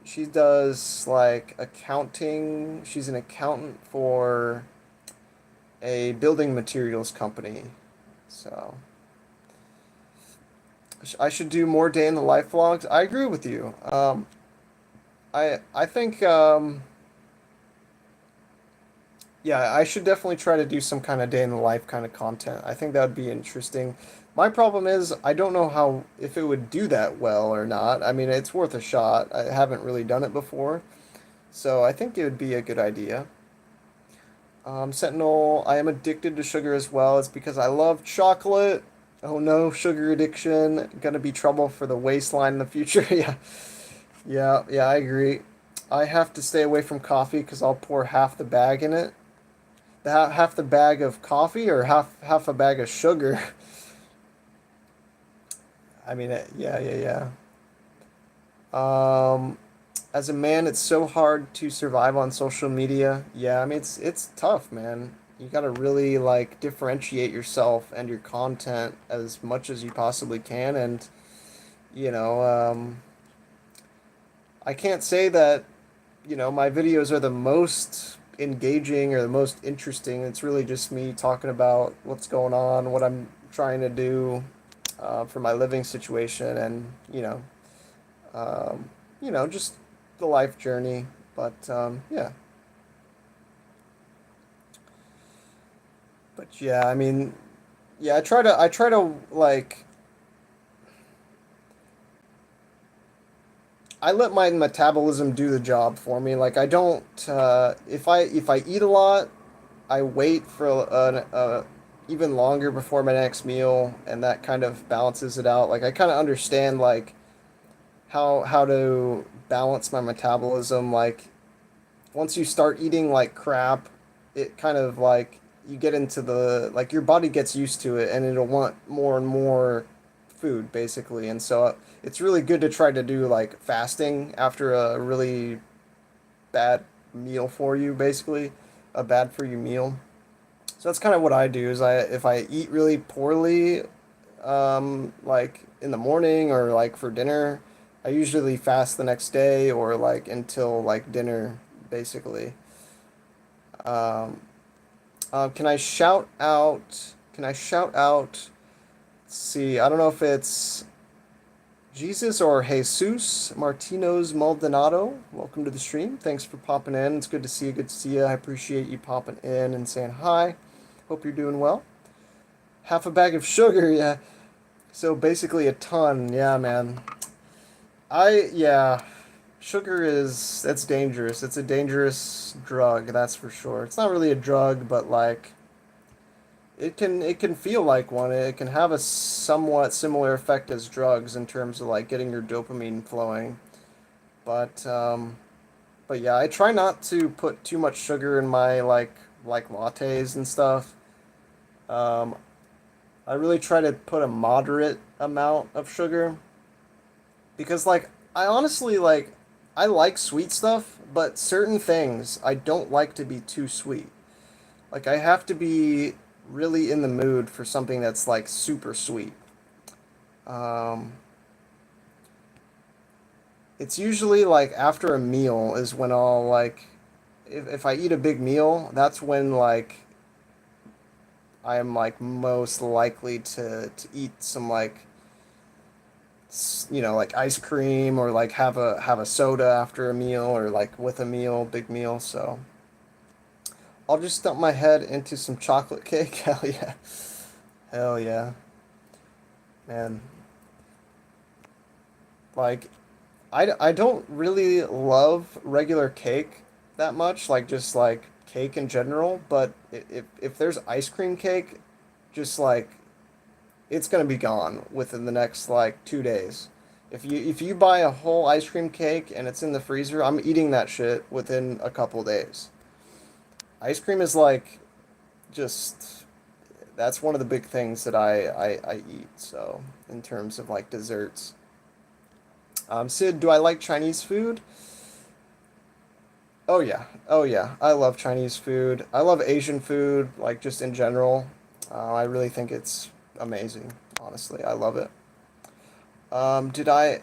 She does like accounting. She's an accountant for a building materials company. So I should do more day in the life vlogs. I agree with you. I think yeah, I should definitely try to do some kind of day in the life kind of content. I think that would be interesting. My problem is I don't know how if it would do that well or not. I mean, it's worth a shot. I haven't really done it before, so I think it would be a good idea. Sentinel, I am addicted to sugar as well. It's because I love chocolate. Oh no, sugar addiction. Gonna be trouble for the waistline in the future. Yeah, yeah, I agree. I have to stay away from coffee because I'll pour half the bag in it. Half the bag of coffee or half a bag of sugar. I mean, yeah. Um, as a man, it's so hard to survive on social media. Yeah, I mean it's tough, man. You gotta really like differentiate yourself and your content as much as you possibly can, and you know, I can't say that my videos are the most engaging or the most interesting. It's really just me talking about what's going on, what I'm trying to do for my living situation, and just the life journey. But yeah, but yeah, I mean, yeah, I try to like I let my metabolism do the job for me. Like I don't if I eat a lot, I wait for even longer before my next meal, and that kind of balances it out. Like I kind of understand like how to balance my metabolism. Like once you start eating like crap, it kind of like you get into the like your body gets used to it, and it'll want more and more food basically. And so it's really good to try to do like fasting after a really bad meal for you, basically a bad for you meal. So that's kind of what I do is I if I eat really poorly, like in the morning or like for dinner, I usually fast the next day or like until like dinner, basically. Um, can I shout out? Can I shout out? Let's see, I don't know if it's Jesus or Jesus Martinos Maldonado. Welcome to the stream. Thanks for popping in. It's good to see you. Good to see you. I appreciate you popping in and saying hi. Hope you're doing well. Half a bag of sugar, yeah. So basically a ton, yeah, man. Yeah, sugar is, that's dangerous. It's a dangerous drug, that's for sure. It's not really a drug, but like, it can feel like one. It can have a somewhat similar effect as drugs in terms of like getting your dopamine flowing. But, um, but yeah, I try not to put too much sugar in my like lattes and stuff. Um, I really try to put a moderate amount of sugar because like I honestly like I like sweet stuff, but certain things I don't like to be too sweet. Like I have to be really in the mood for something that's like super sweet. Um, it's usually like after a meal is when I'll like if I eat a big meal, that's when like I am like most likely to eat some like like ice cream or like have a soda after a meal or like with a meal, big meal. So I'll just dump my head into some chocolate cake. Hell yeah. Hell yeah. Man, like I don't really love regular cake that much, like just like cake in general, but if there's ice cream cake, just like it's gonna be gone within the next like 2 days. If you buy a whole ice cream cake and it's in the freezer, I'm eating that shit within a couple days. Ice cream is like just that's one of the big things that I eat. So in terms of like desserts, Sid, do I like Chinese food? Oh yeah, oh yeah. I love Chinese food. I love Asian food, like just in general. I really think it's amazing. Honestly, I love it. Um, did I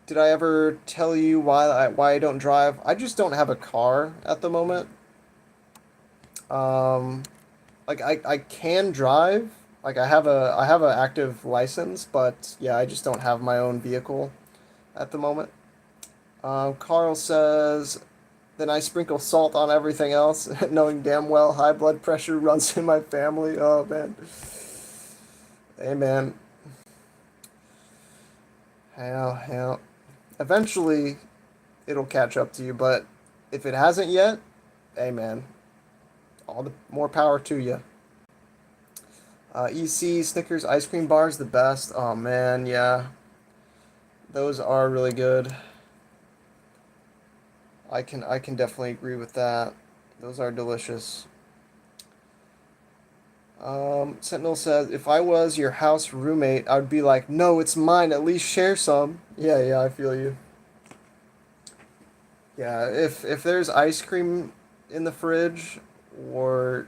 did I ever tell you why I don't drive? I just don't have a car at the moment. Um, like I can drive. Like I have an active license, but yeah, I just don't have my own vehicle at the moment. Carl says, then I sprinkle salt on everything else, knowing damn well high blood pressure runs in my family. Oh man. Hey man. Hell, hell. Eventually it'll catch up to you, but if it hasn't yet, hey man, all the more power to you. EC Snickers ice cream bars the best. Oh man, yeah, those are really good. I can definitely agree with that. Those are delicious. Sentinel says, if I was your house roommate, I would be like, no, it's mine. At least share some. Yeah, yeah, I feel you. Yeah, if there's ice cream in the fridge, or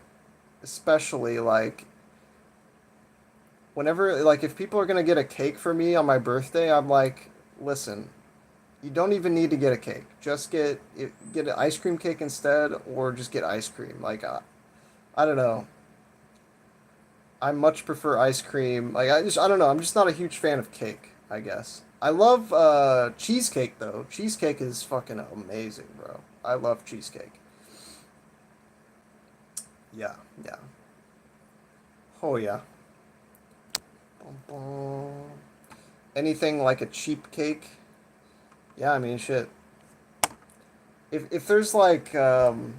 especially like whenever like if people are gonna get a cake for me on my birthday, I'm like, listen, you don't even need to get a cake. Just get an ice cream cake instead, or just get ice cream. Like I don't know. I much prefer ice cream. Like I don't know. I'm just not a huge fan of cake, I guess. I love cheesecake though. Cheesecake is fucking amazing, bro. I love cheesecake. Yeah, yeah. Oh yeah. Bum, bum. Anything like a cheap cake? Yeah, I mean, shit. If there's like hold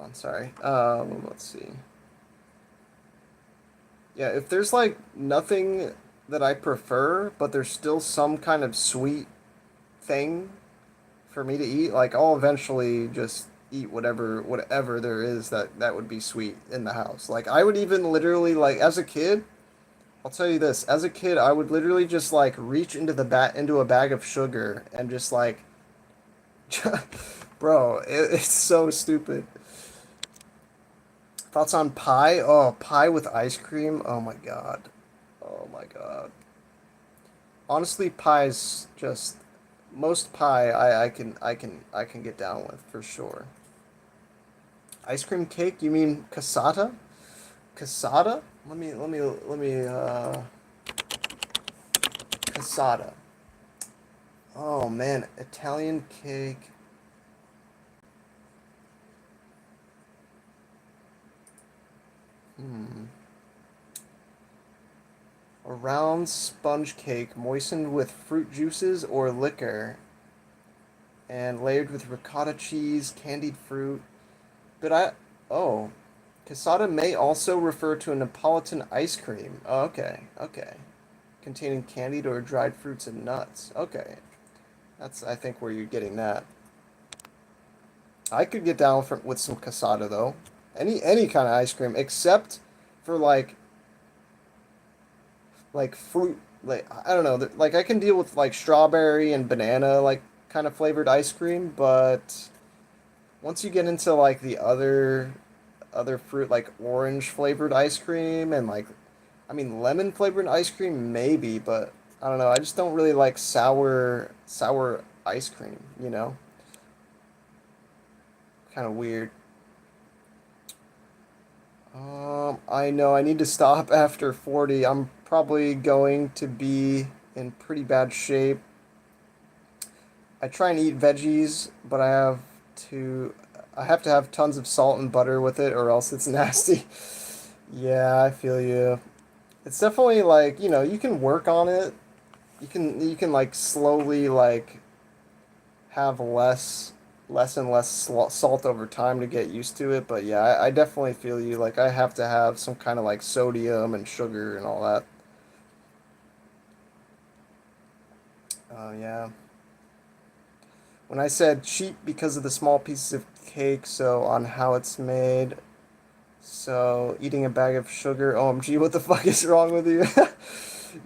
on, sorry. Let's see. Yeah, if there's like nothing that I prefer, but there's still some kind of sweet thing for me to eat, like I'll eventually just eat whatever there is that would be sweet in the house. Like I would even literally like as a kid, I'll tell you this, as a kid I would literally just like reach into a bag of sugar and just like bro, it's so stupid. Thoughts on pie? Oh, pie with ice cream. Oh my God. Oh my God. Honestly, pie's just most pie I can get down with for sure. Ice cream cake? You mean cassata? Cassata? Let me cassata. Oh man, Italian cake. Hmm. A round sponge cake moistened with fruit juices or liquor and layered with ricotta cheese, candied fruit. But oh, cassata may also refer to a Neapolitan ice cream. Oh, okay, okay. Containing candied or dried fruits and nuts. Okay, that's I think where you're getting that. I could get down with some cassata though. Any kind of ice cream except for like fruit like I don't know like I can deal with like strawberry and banana like kind of flavored ice cream, but once you get into like the other fruit like orange flavored ice cream and like I mean lemon flavored ice cream maybe, but I don't know. I just don't really like sour ice cream, you know? Kind of weird. I know I need to stop after 40. I'm probably going to be in pretty bad shape. I try and eat veggies, but I have to have tons of salt and butter with it or else it's nasty. Yeah, I feel you. It's definitely like, you can work on it. You can like slowly like have less and less salt over time to get used to it, but yeah, I definitely feel you. Like I have to have some kind of like sodium and sugar and all that. Oh yeah. When I said cheap because of the small pieces of cake, so on how it's made, so eating a bag of sugar, OMG, what the fuck is wrong with you?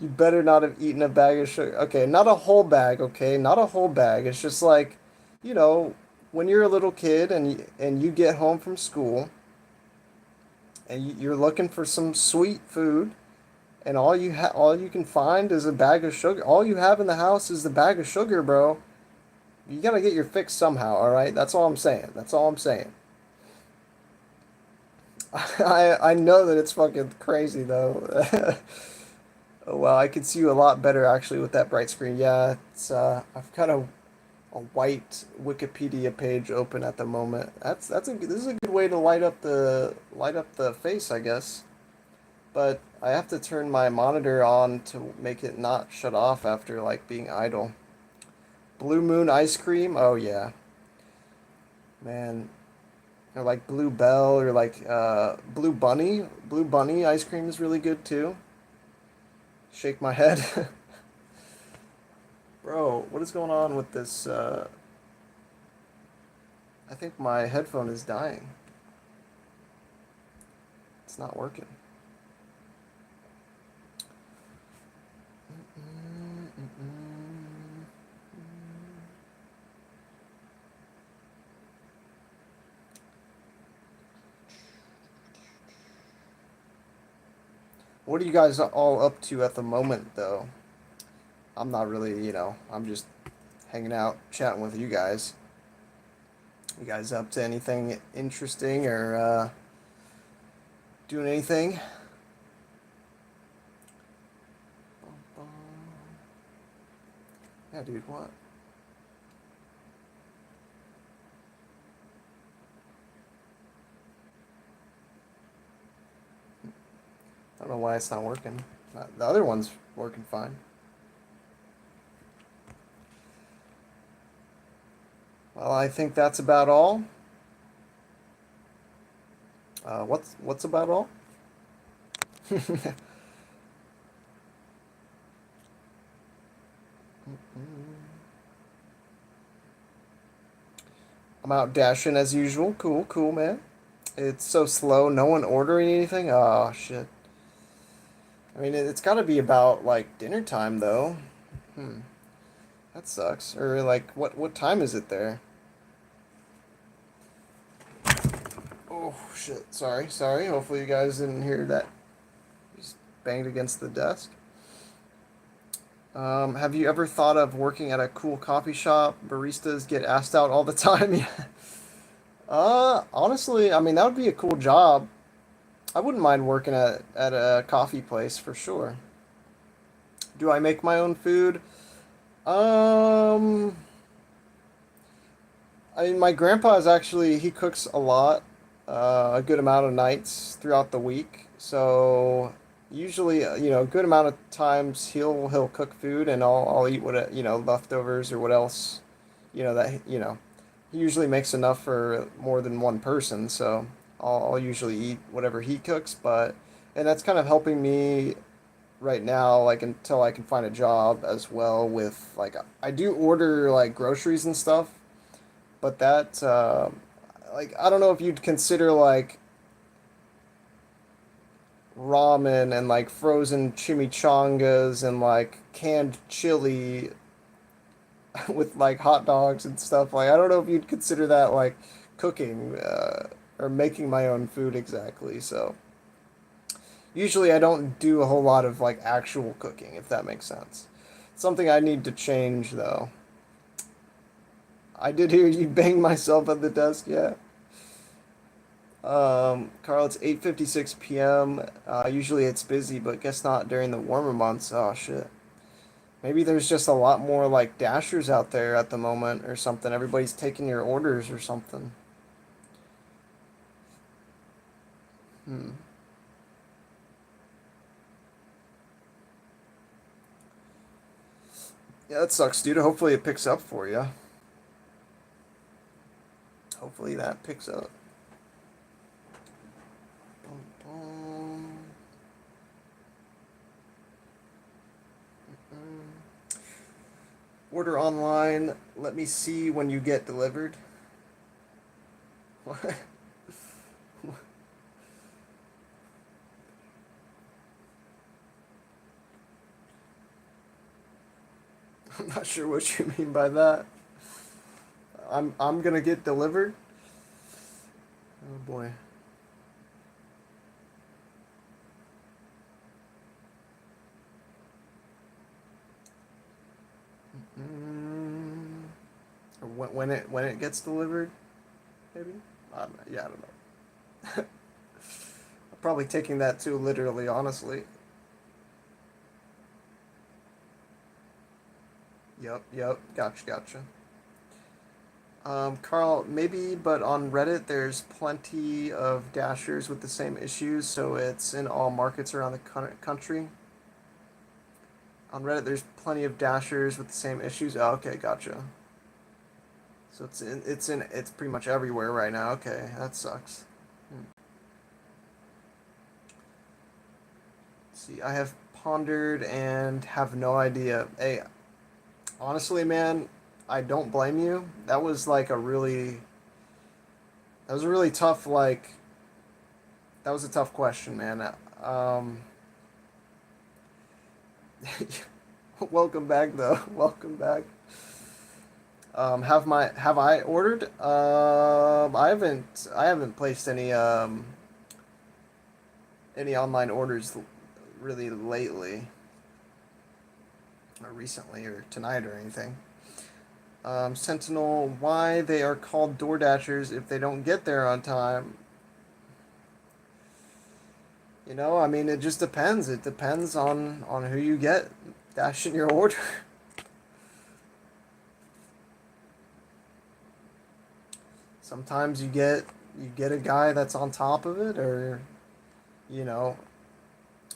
You better not have eaten a bag of sugar. Okay, not a whole bag, okay? Not a whole bag. It's just like, you know, when you're a little kid and you get home from school and you're looking for some sweet food and all you can find is a bag of sugar. All you have in the house is the bag of sugar, bro. You gotta get your fix somehow, all right? That's all I'm saying. That's all I'm saying. I know that it's fucking crazy though. Oh, well, I can see you a lot better actually with that bright screen. Yeah, it's I've got a white Wikipedia page open at the moment. This is a good way to light up the face, I guess. But I have to turn my monitor on to make it not shut off after like being idle. Blue Moon ice cream? Oh yeah. Man, or like Blue Bell or like Blue Bunny. Blue Bunny ice cream is really good too. Shake my head. Bro, what is going on with this I think my headphone is dying. It's not working. What are you guys all up to at the moment, though? I'm not really, I'm just hanging out, chatting with you guys. You guys up to anything interesting or doing anything? Yeah, dude, what? I don't know why it's not working. The other one's working fine. Well, I think that's about all. What's about all? I'm out dashing as usual. Cool, cool, man. It's so slow. No one ordering anything. Oh shit. I mean, it's got to be about like dinner time though. Hmm. That sucks. Or like, what time is it there? Oh shit. Sorry, sorry. Hopefully you guys didn't hear that. Just banged against the desk. Have you ever thought of working at a cool coffee shop? Baristas get asked out all the time. Yeah. Honestly, I mean that would be a cool job. I wouldn't mind working at a coffee place for sure. Do I make my own food? Um, I mean, my grandpa is actually he cooks a lot, a good amount of nights throughout the week. So usually, a good amount of times he'll cook food and I'll eat leftovers or what else, he usually makes enough for more than one person. So I'll usually eat whatever he cooks, and that's kind of helping me right now, like until I can find a job as well. With like I do order like groceries and stuff, but that like I don't know if you'd consider like ramen and like frozen chimichangas and like canned chili with like hot dogs and stuff. Like I don't know if you'd consider that like cooking or making my own food exactly. So usually I don't do a whole lot of like actual cooking, if that makes sense. Something I need to change though. I did hear you bang myself at the desk, yeah. Carl, it's 8:56 p.m. Usually it's busy, but guess not during the warmer months. Oh shit. Maybe there's just a lot more like dashers out there at the moment or something. Everybody's taking your orders or something. Hmm. Yeah, that sucks, dude. Hopefully it picks up for you. Hopefully that picks up. Boom, boom. Mm. Order online. Let me see when you get delivered. What? I'm not sure what you mean by that. I'm gonna get delivered. Oh boy. Mm, or when it gets delivered, maybe. I don't know. Yeah, I don't know. I'm probably taking that too literally, honestly. Yep, yep. Gotcha, gotcha. Carl, maybe, but on Reddit, there's plenty of dashers with the same issues, so it's in all markets around the country. On Reddit, there's plenty of dashers with the same issues. Oh, okay, gotcha. So it's pretty much everywhere right now. Okay, that sucks. Hmm. See, I have pondered and have no idea. Hey, honestly, man, I don't blame you. That was a really tough that was a tough question, man. Um, welcome back though. Welcome back. Have I ordered? I haven't placed any online orders really lately or recently or tonight or anything. Sentinel, why they are called Door Dashers if they don't get there on time? I mean, it just depends. It depends on who you get dashing your order. Sometimes you get a guy that's on top of it, or you know,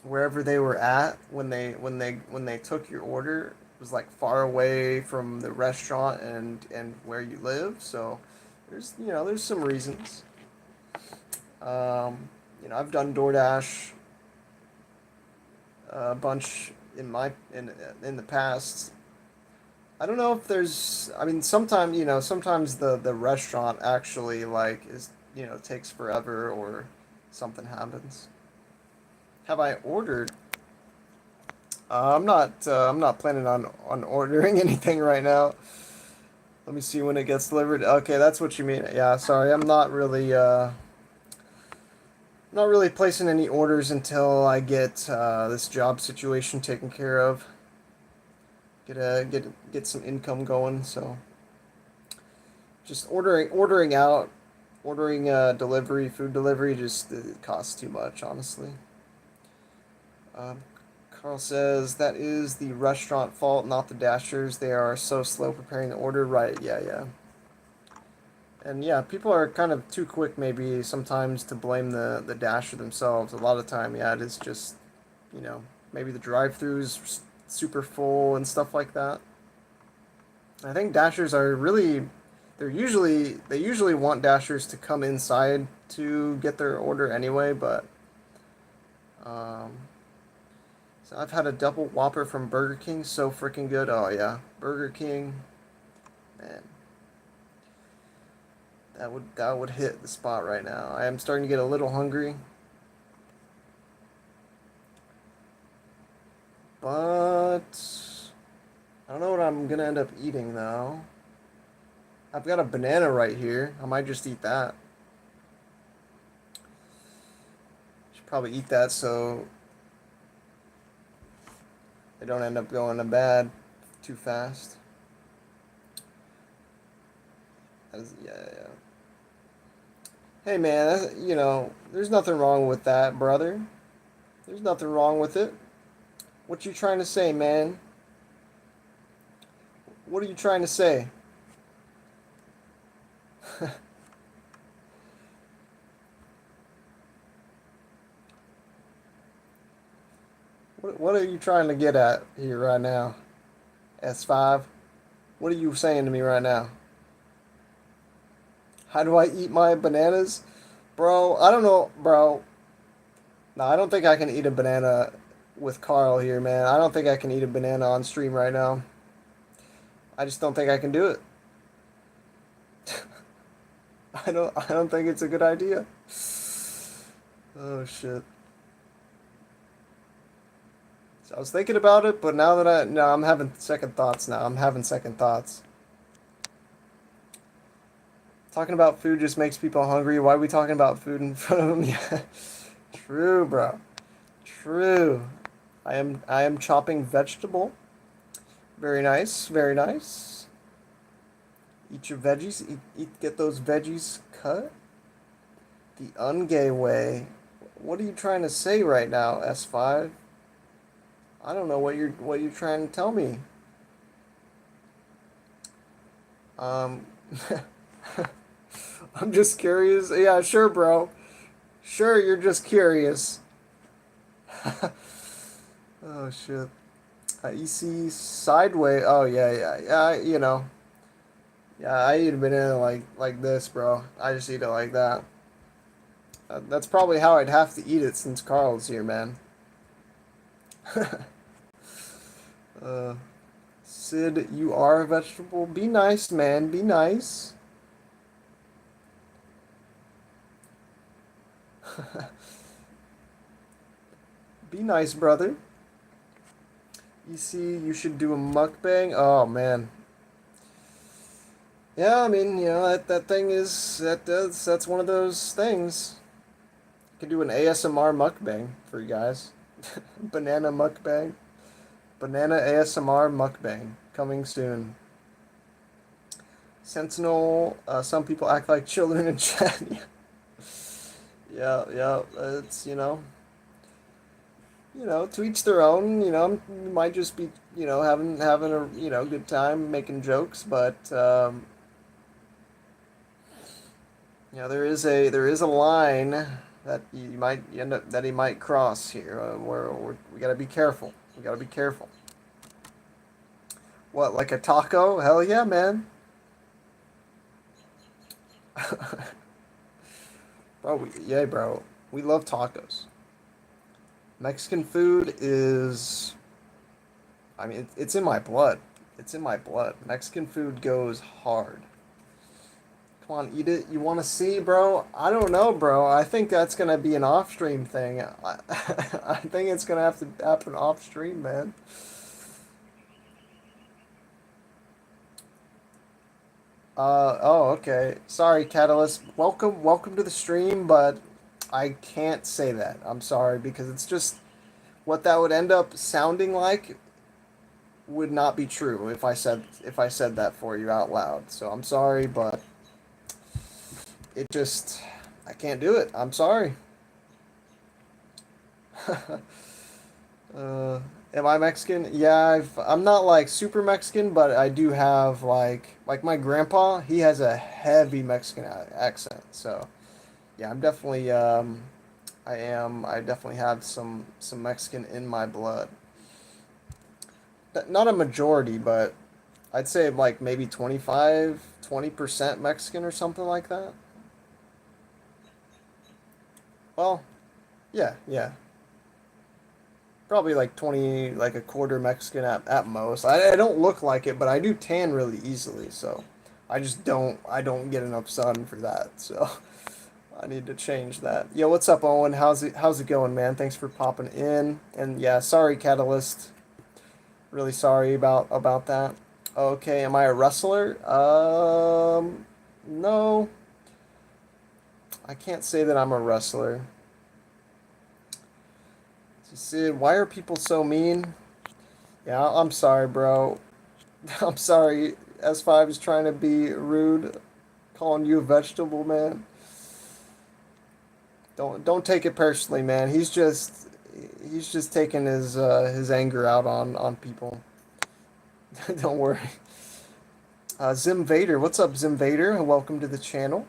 wherever they were at when they took your order was like far away from the restaurant and where you live. So there's some reasons. I've done DoorDash a bunch in the past. I don't know if there's. I mean, sometimes the restaurant actually like is takes forever or something happens. Have I ordered? I'm not planning on ordering anything right now. Let me see when it gets delivered. Okay, that's what you mean. Yeah, sorry, not really placing any orders until I get this job situation taken care of. Get some income going. So just ordering out, ordering delivery, food delivery, just it costs too much, honestly. Um, Carl says that is the restaurant fault, not the Dashers. They are so slow preparing the order. Right? Yeah, yeah. And yeah, people are kind of too quick maybe sometimes to blame the Dasher themselves. A lot of time, yeah, it is just, maybe the drive-throughs super full and stuff like that. I think Dashers are really they usually want Dashers to come inside to get their order anyway, but um so I've had a double Whopper from Burger King, so freaking good. Oh yeah, Burger King, man, that would hit the spot right now. I am starting to get a little hungry, but I don't know what I'm gonna end up eating though. I've got a banana right here. I might just eat that. Should probably eat that so I don't end up going to bed too fast. Yeah, yeah. Hey man, there's nothing wrong with that, brother. There's nothing wrong with it. What you trying to say, man? What are you trying to say? What are you trying to get at here right now? S5? What are you saying to me right now? How do I eat my bananas? Bro, I don't know, bro. No, I don't think I can eat a banana with Carl here, man. I don't think I can eat a banana on stream right now. I just don't think I can do it. I don't think it's a good idea. Oh shit. So I was thinking about it, but now that no, I'm having second thoughts now. I'm having second thoughts. Talking about food just makes people hungry. Why are we talking about food in front of them? Yeah. True, bro. True. I am chopping vegetable. Very nice. Very nice. Eat your veggies. Get those veggies cut. The ungay way. What are you trying to say right now, S5? I don't know what you're trying to tell me. Um I'm just curious. Yeah, sure, bro. Sure, you're just curious. Oh shit. EC sideways. Oh yeah, yeah, yeah. Yeah. I eat a banana like this, bro. I just eat it like that. That's probably how I'd have to eat it since Carl's here, man. uh, Sid, you are a vegetable. Be nice, man. Be nice. Be nice, brother. EC, you should do a mukbang. Oh man. Yeah, I mean, that thing is that's one of those things. You could do an ASMR mukbang for you guys. Banana mukbang. Banana ASMR mukbang coming soon. Sentinel. Some people act like children in chat. Yeah, yeah. It's to each their own. You might just be having a good time making jokes, but there is a line. that you end up that he might cross here. We gotta be careful. We gotta be careful. What, like a taco? Hell yeah, man. Bro, yeah, bro. We love tacos. Mexican food is, I mean, it's in my blood. It's in my blood. Mexican food goes hard. Come on, eat it. You want to see, bro? I don't know, bro. I think that's gonna be an off-stream thing. I think it's gonna have to happen off-stream, man. Oh, okay. Sorry, Catalyst. Welcome to the stream, but I can't say that. I'm sorry because it's just what that would end up sounding like would not be true if I said that for you out loud. So I'm sorry, but it just I can't do it. I'm sorry. Uh, am I Mexican? Yeah, I'm not like super Mexican, but I do have like my grandpa. He has a heavy Mexican accent. So yeah, I'm definitely I am. I definitely have some Mexican in my blood. Not a majority, but I'd say like maybe 20% Mexican or something like that. Well, yeah, yeah. Probably like 20, like a quarter Mexican at most. I don't look like it, but I do tan really easily, so I don't get enough sun for that. So I need to change that. Yeah, what's up, Owen? How's it going, man? Thanks for popping in. And yeah, sorry, Catalyst. Really sorry about that. Okay, am I a wrestler? No, I can't say that I'm a wrestler. Sid, why are people so mean? Yeah, I'm sorry, bro. I'm sorry. S5 is trying to be rude, calling you a vegetable, man. Don't take it personally, man. He's just taking his anger out on people. Don't worry. Zim Vader, what's up, Zim Vader? Welcome to the channel.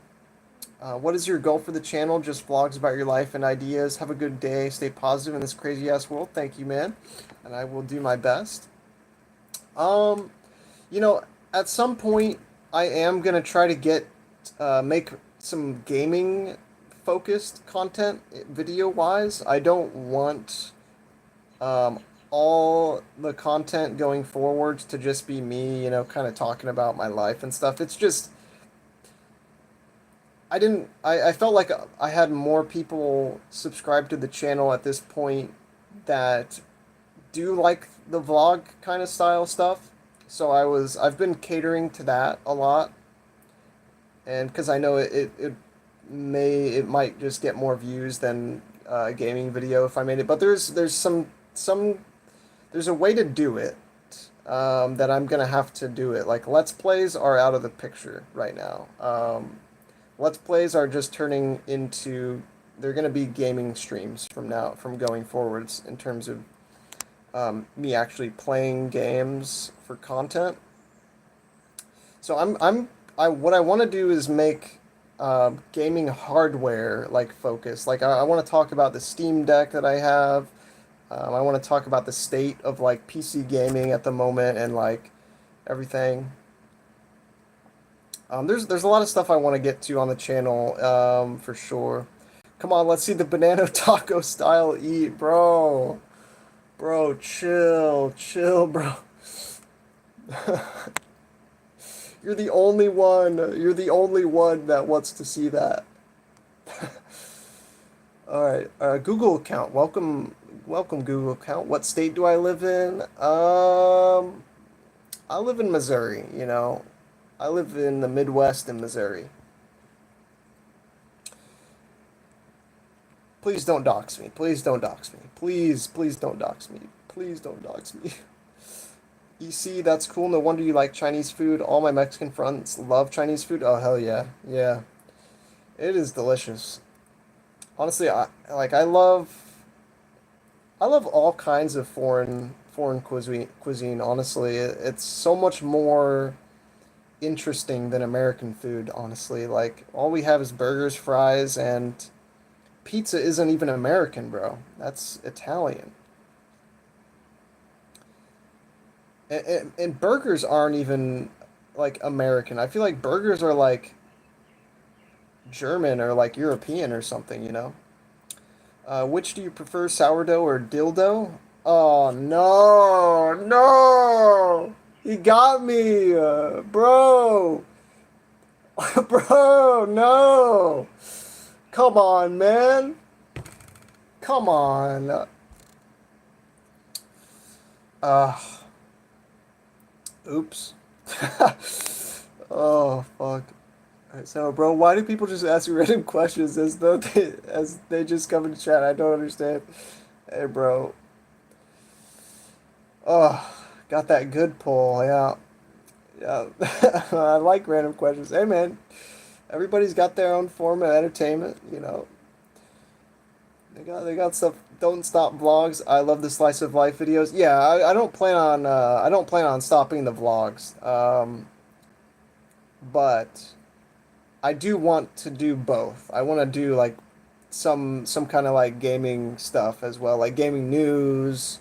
What is your goal for the channel? Just vlogs about your life and ideas. Have a good day. Stay positive in this crazy ass world. Thank you, man. And I will do my best. Um, you know, at some point, I am gonna try to make some gaming focused content video wise. I don't want um, all the content going forwards to just be me, kind of talking about my life and stuff. It's just I felt like I had more people subscribe to the channel at this point that do like the vlog kind of style stuff. So I've been catering to that a lot, and because I know it might just get more views than a gaming video if I made it. But there's there's a way to do it, that I'm gonna have to do it. Like Let's Plays are out of the picture right now. Let's Plays are just turning into they're gonna be gaming streams from going forwards in terms of me actually playing games for content. So I what I want to do is make gaming hardware like focus. Like I want to talk about the Steam Deck that I have. I want to talk about the state of like PC gaming at the moment and like everything. There's a lot of stuff I want to get to on the channel, for sure. Come on, let's see the banana taco style eat, bro. Bro, chill, bro. You're the only one. You're the only one that wants to see that. All right, Google account. Welcome, Google account. What state do I live in? I live in Missouri. I live in the Midwest in Missouri. Please don't dox me. Please don't dox me. Please don't dox me. Please don't dox me. EC, that's cool. No wonder you like Chinese food. All my Mexican friends love Chinese food. Oh, hell yeah. Yeah. It is delicious. Honestly, I love all kinds of foreign cuisine, honestly. It's so much more interesting than American food, honestly. Like all we have is burgers, fries, and pizza isn't even American, bro. That's Italian. And burgers aren't even like American. I feel like burgers are like German or like European or something, you know? Which do you prefer, sourdough or dildo? Oh no, no! He got me, bro, bro, no! Come on, man! Come on! Uh, oops. Oh fuck. Alright, so, bro, why do people just ask you random questions as they just come into chat? I don't understand. Hey, bro. Oh, got that good pull. Yeah, yeah. I like random questions. Hey, man, everybody's got their own form of entertainment. You know, they got stuff. Don't stop vlogs. I love the slice of life videos. Yeah, I don't plan on stopping the vlogs. But I do want to do both. I want to do like some kind of like gaming stuff as well, like gaming news,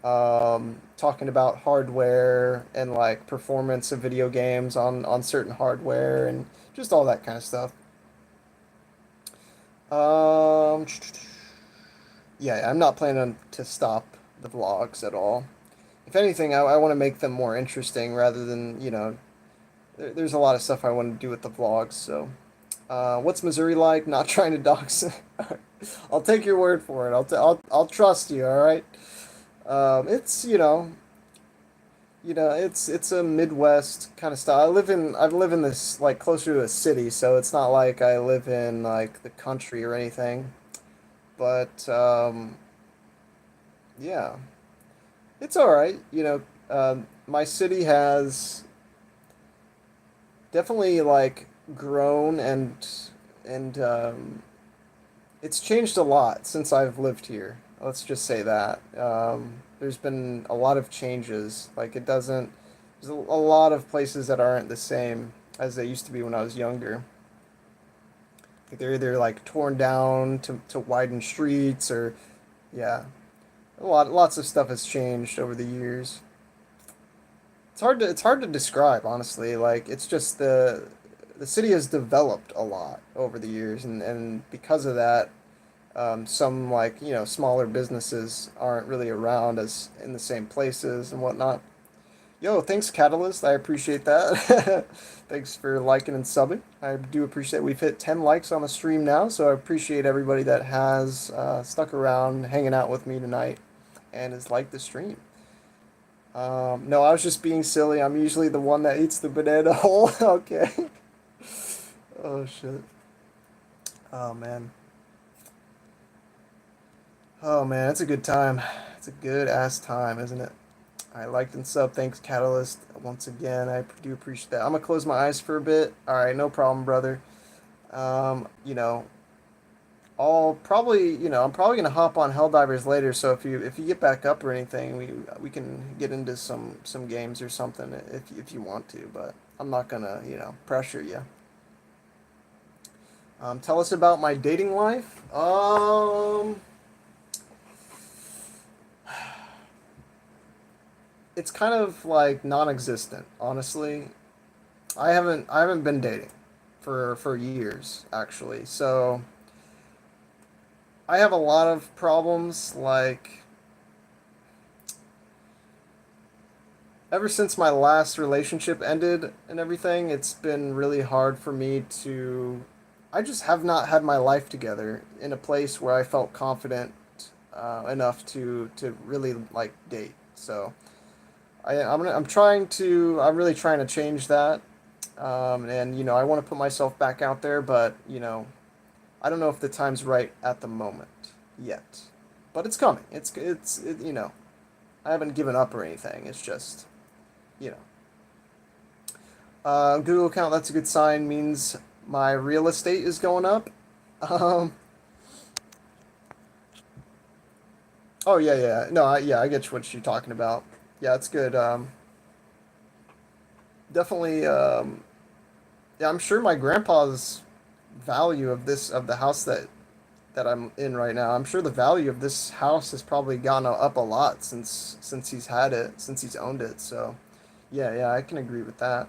talking about hardware and like performance of video games on certain hardware and just all that kind of stuff. Um, yeah, I'm not planning to stop the vlogs at all. If anything, I want to make them more interesting rather than, there's a lot of stuff I want to do with the vlogs. So, what's Missouri like? Not trying to dox. I'll take your word for it. I'll trust you. All right. It's it's a Midwest kind of style. I live in this like closer to a city, so it's not like I live in like the country or anything. But yeah, it's all right. My city has definitely like grown and it's changed a lot since I've lived here. Let's just say that. There's been a lot of changes. Like it doesn't. There's a lot of places that aren't the same as they used to be when I was younger. Like they're either like torn down to widen streets or yeah, lots of stuff has changed over the years. It's hard to describe honestly. Like it's just the city has developed a lot over the years and because of that some like smaller businesses aren't really around as in the same places and whatnot. Yo, thanks Catalyst, I appreciate that. Thanks for liking and subbing. I do appreciate we've hit 10 likes on the stream now, so I appreciate everybody that has stuck around hanging out with me tonight and has liked the stream. No, I was just being silly. I'm usually the one that eats the banana hole. Okay. Oh shit. Oh man. Oh man, it's a good time. It's a good ass time, isn't it? I liked and sub. Thanks, Catalyst. Once again, I do appreciate that. I'm gonna close my eyes for a bit. All right, no problem, brother. Um, you know, I'm probably gonna hop on Helldivers later. So if you get back up or anything, we can get into some games or something if you want to. But I'm not gonna pressure you. Tell us about my dating life. It's kind of like non-existent, honestly. I haven't been dating for years actually. So I have a lot of problems like ever since my last relationship ended and everything, it's been really hard for me to I just have not had my life together in a place where I felt confident enough to really like date. So I'm really trying to change that. And I want to put myself back out there, but I don't know if the time's right at the moment yet. But it's coming. I haven't given up or anything. It's just, you know. Google account, that's a good sign, means my real estate is going up. Um, oh yeah, yeah. No, I get what you're talking about. Yeah, it's good. Definitely. Yeah, I'm sure my grandpa's value of the house that that I'm in right now. I'm sure the value of this house has probably gone up a lot since he's had it, since he's owned it. So, yeah, yeah, I can agree with that.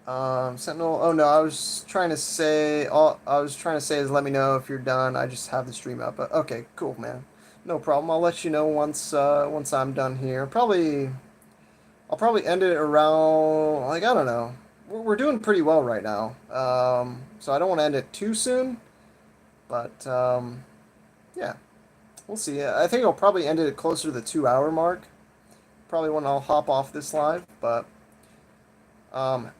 Sentinel. Oh no, All I was trying to say is let me know if you're done. I just have the stream up. But okay, cool, man. No problem. I'll let you know once I'm done here. I'll probably end it around like I don't know. We're doing pretty well right now. So I don't want to end it too soon, but yeah, we'll see. I think I'll probably end it closer to the 2 hour mark. Probably when I'll hop off this live, but um,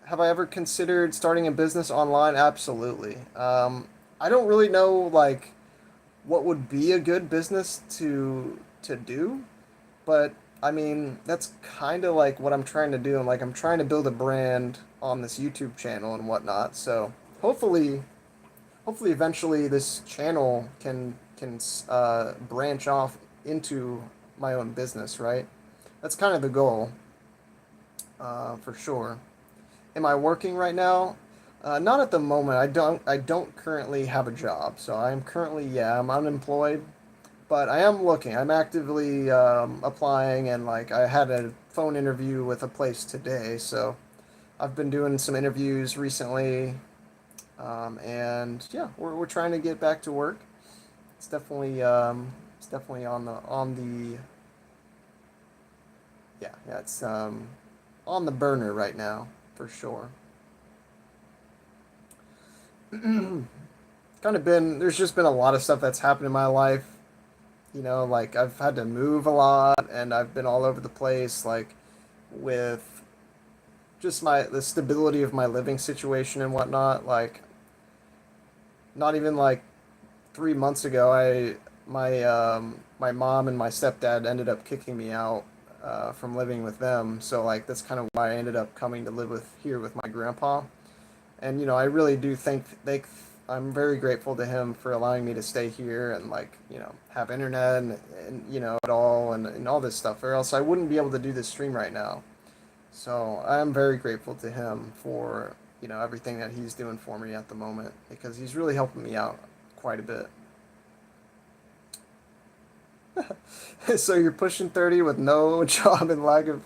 have I ever considered starting a business online? Absolutely. I don't really know like what would be a good business to do, but I mean that's kind of like what I'm trying to do. And like I'm trying to build a brand on this YouTube channel and whatnot. So hopefully, hopefully eventually this channel can branch off into my own business. Right? That's kind of the goal, for sure. Am I working right now? Not at the moment. I don't currently have a job, so I'm currently, yeah, I'm unemployed, but I am looking. I'm actively applying, and like I had a phone interview with a place today, so I've been doing some interviews recently, and yeah, we're trying to get back to work. It's definitely on the yeah, yeah, it's on the burner right now for sure. Kind of been there's just been a lot of stuff that's happened in my life. Like I've had to move a lot and I've been all over the place, like with just the stability of my living situation and whatnot. Like not even like 3 months ago, my mom and my stepdad ended up kicking me out from living with them. So like that's kind of why I ended up coming to live with here with my grandpa. And I really do think I'm very grateful to him for allowing me to stay here and like have internet and it all and all this stuff, or else I wouldn't be able to do this stream right now. So I'm very grateful to him for everything that he's doing for me at the moment, because he's really helping me out quite a bit. So you're pushing 30 with no job and lack of.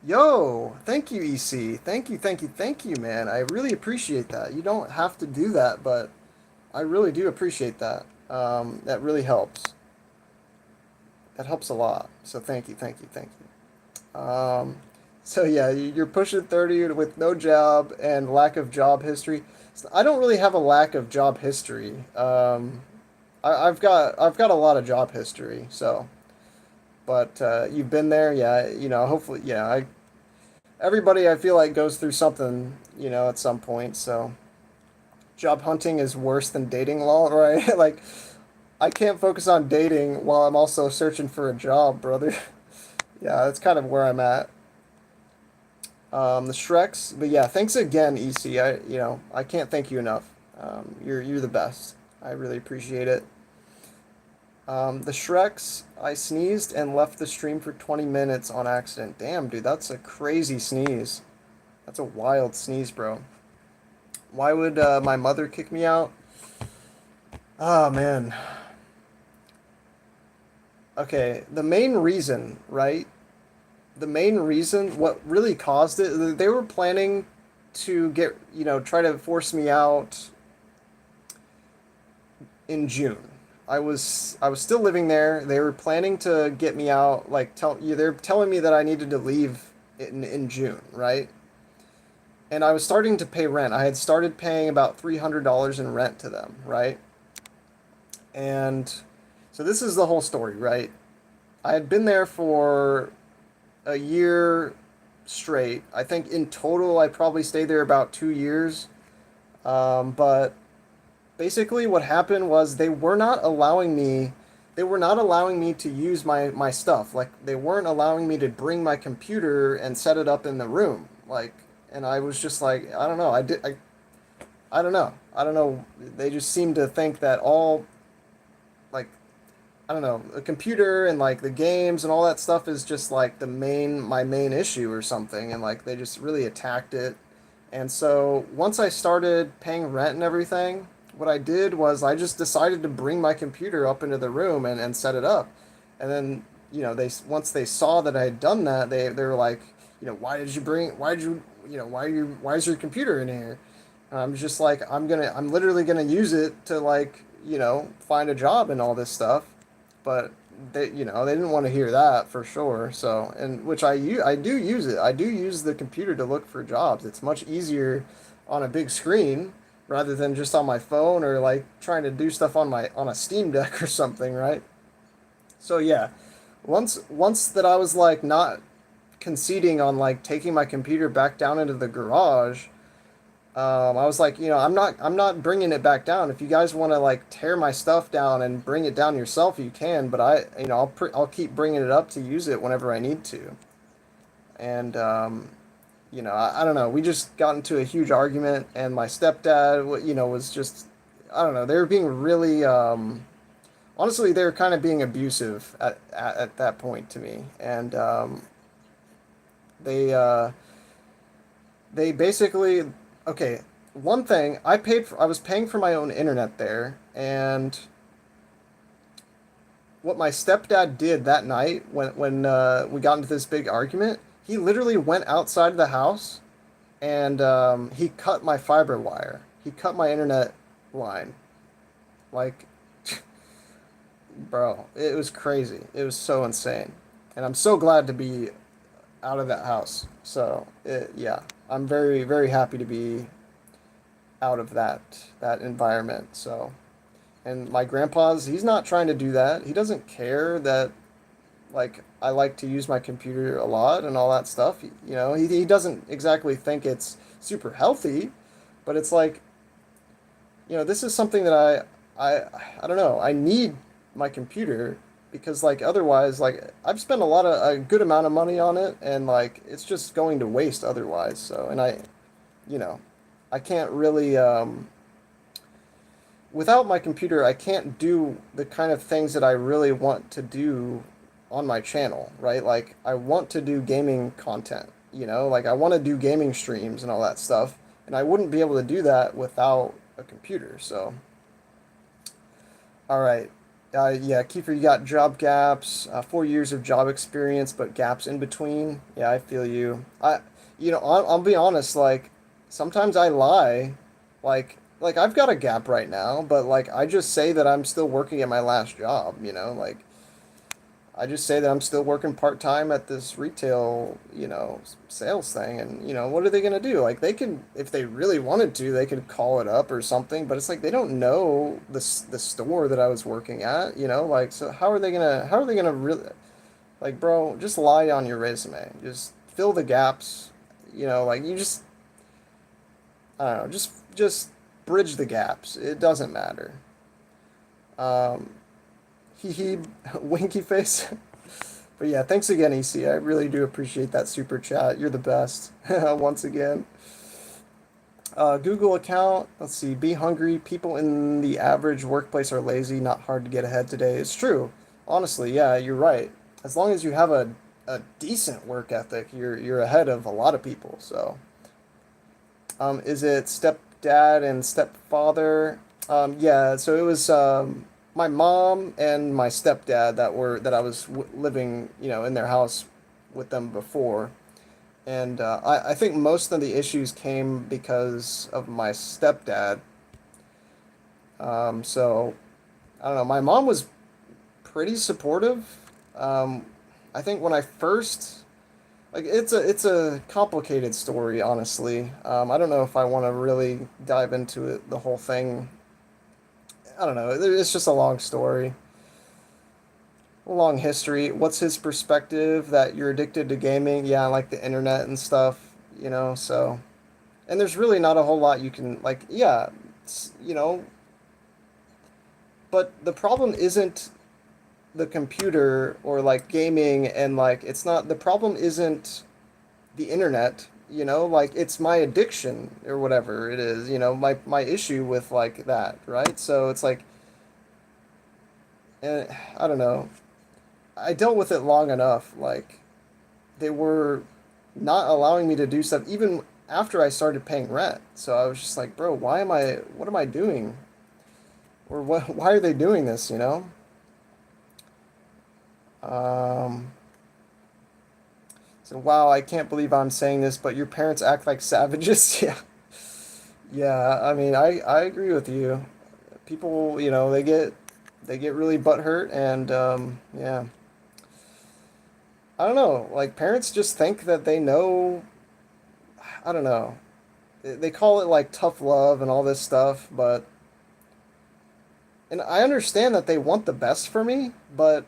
Yo, thank you, EC. Thank you, thank you, thank you, man. I really appreciate that. You don't have to do that, but I really do appreciate that. That really helps. That helps a lot. So thank you, thank you, thank you. So yeah, you're pushing 30 with no job and lack of job history. So I don't really have a lack of job history. I've got a lot of job history. So, but you've been there, yeah. Hopefully, yeah. Everybody I feel like goes through something, at some point. So job hunting is worse than dating law, right? Like I can't focus on dating while I'm also searching for a job, brother. Yeah, that's kind of where I'm at. The Shreks, but yeah, thanks again, EC. I can't thank you enough. You're the best. I really appreciate it. The Shreks, I sneezed and left the stream for 20 minutes on accident. Damn, dude, that's a crazy sneeze. That's a wild sneeze, bro. Why would my mother kick me out? Oh, man. Okay, the main reason, right? The main reason, what really caused it, they were planning to try to force me out in June. I was still living there. They were planning to get me out, like they're telling me that I needed to leave in June, right? And I was starting to pay rent. I had started paying about $300 in rent to them, right? And so this is the whole story, right? I had been there for a year straight. I think in total I probably stayed there about 2 years. But basically what happened was they were not allowing me to use my stuff. Like they weren't allowing me to bring my computer and set it up in the room. Like, and I was just like, I don't know. I don't know. I don't know. They just seem to think that all like I don't know, a computer and like the games and all that stuff is just like my main issue or something, and like they just really attacked it. And so once I started paying rent and everything, what I did was I just decided to bring my computer up into the room and set it up. And then, they once they saw that I had done that, they were like, why is your computer in here? And I'm just like, I'm literally gonna use it to like, find a job and all this stuff. But they didn't want to hear that for sure. So, and which I do use it. I do use the computer to look for jobs. It's much easier on a big screen rather than just on my phone or like trying to do stuff on a Steam Deck or something, right? So yeah, once that I was like not conceding on like taking my computer back down into the garage, I was like, I'm not bringing it back down. If you guys want to like tear my stuff down and bring it down yourself, you can. But I'll keep bringing it up to use it whenever I need to. And I don't know. We just got into a huge argument, and my stepdad, was just, I don't know. They were being really, honestly, they were kind of being abusive at that point to me, and they they basically, okay, one thing I was paying for my own internet there, and what my stepdad did that night when we got into this big argument, he literally went outside of the house and he cut my fiber wire. He cut my internet line. Like, bro, it was crazy. It was so insane, and I'm so glad to be out of that house. So yeah, I'm very very happy to be out of that environment. So, and my grandpa's, he's not trying to do that. He doesn't care that like I like to use my computer a lot and all that stuff. He doesn't exactly think it's super healthy, but it's like, this is something that I don't know. I need my computer because like otherwise like I've spent a good amount of money on it and like it's just going to waste otherwise. So, and you know, I can't really without my computer, I can't do the kind of things that I really want to do on my channel, right? Like I want to do gaming content, like I want to do gaming streams and all that stuff, and I wouldn't be able to do that without a computer. So, all right. Yeah, Kiefer, you got job gaps, 4 years of job experience, but gaps in between. Yeah, I feel you. I'll be honest. Like, sometimes I lie. Like I've got a gap right now, but like I just say that I'm still working at my last job. Like I just say that I'm still working part time at this retail, sales thing, and what are they gonna do? Like they can, if they really wanted to, they could call it up or something. But it's like they don't know the store that I was working at, Like so, how are they gonna really like, bro? Just lie on your resume. Just fill the gaps. Like you just, I don't know, just bridge the gaps. It doesn't matter. Um, Hee hee, winky face. But yeah, thanks again, EC. I really do appreciate that super chat. You're the best. Once again. Google account. Let's see. Be hungry. People in the average workplace are lazy, not hard to get ahead today. It's true. Honestly, yeah, you're right. As long as you have a decent work ethic, you're ahead of a lot of people. So, is it stepdad and stepfather? Yeah, so it was my mom and my stepdad that I was living, in their house with them before, and I think most of the issues came because of my stepdad. So I don't know. My mom was pretty supportive. Um, I think when I first like it's a complicated story, honestly. I don't know if I want to really dive into it, the whole thing. I don't know. It's just a long story, a long history. What's his perspective that you're addicted to gaming? Yeah, like the internet and stuff, So, and there's really not a whole lot you can like. Yeah, but the problem isn't the computer or like gaming and like it's not the problem isn't the internet, like it's my addiction or whatever it is, my issue with like that, right? So it's like, I don't know. I dealt with it long enough. Like they were not allowing me to do stuff even after I started paying rent. So I was just like, bro, what am I doing? or what? Why are they doing this? Um, so wow, I can't believe I'm saying this, but your parents act like savages. Yeah, yeah. I mean, I agree with you. People, they get really butthurt, and yeah, I don't know. Like parents just think that they know. I don't know. They call it like tough love and all this stuff, but and I understand that they want the best for me, but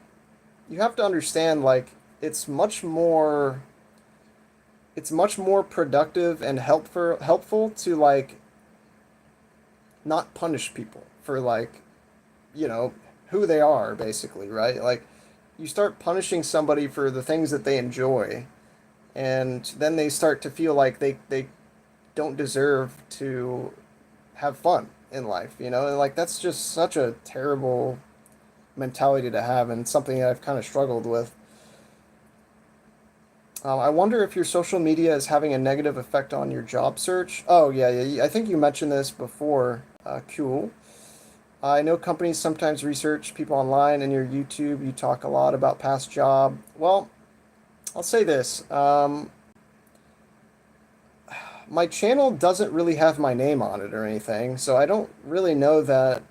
you have to understand like it's much more it's much more productive and helpful to like not punish people for like, you know, who they are basically, right? Like you start punishing somebody for the things that they enjoy, and then they start to feel like they don't deserve to have fun in life, and like that's just such a terrible mentality to have, and something that I've kind of struggled with. I wonder if your social media is having a negative effect on your job search. Oh, yeah, yeah. I think you mentioned this before. Cool. I know companies sometimes research people online, and your YouTube, you talk a lot about past job. Well, I'll say this. My channel doesn't really have my name on it or anything, so I don't really know that,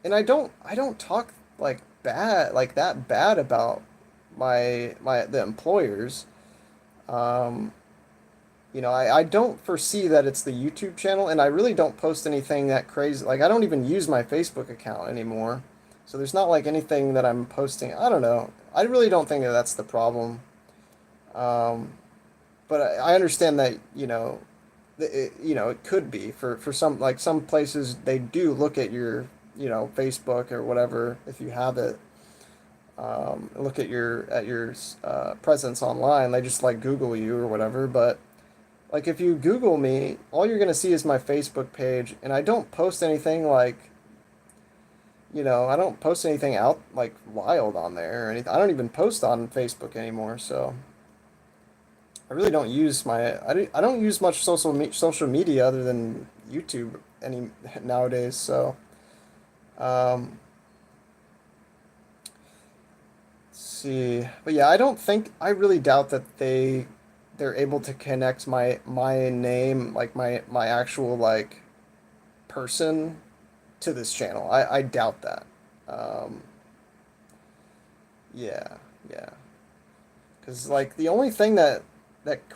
and I don't talk like that bad about the employers. Um, I don't foresee that it's the YouTube channel, and I really don't post anything that crazy. Like, I don't even use my Facebook account anymore. So there's not like anything that I'm posting. I don't know. I really don't think that that's the problem. Um, but I understand that, it could be for some, like some places they do look at your, Facebook or whatever if you have it. Look at your presence online. They just like Google you or whatever, but like if you Google me, all you're gonna see is my Facebook page, and I don't post anything like, I don't post anything out like wild on there or anything. I don't even post on Facebook anymore, so I don't use much social media other than YouTube any nowadays. So um, let's see, but yeah, I really doubt that they're able to connect my name, like my actual like person, to this channel. I doubt that. Um, yeah, yeah. Because like the only thing that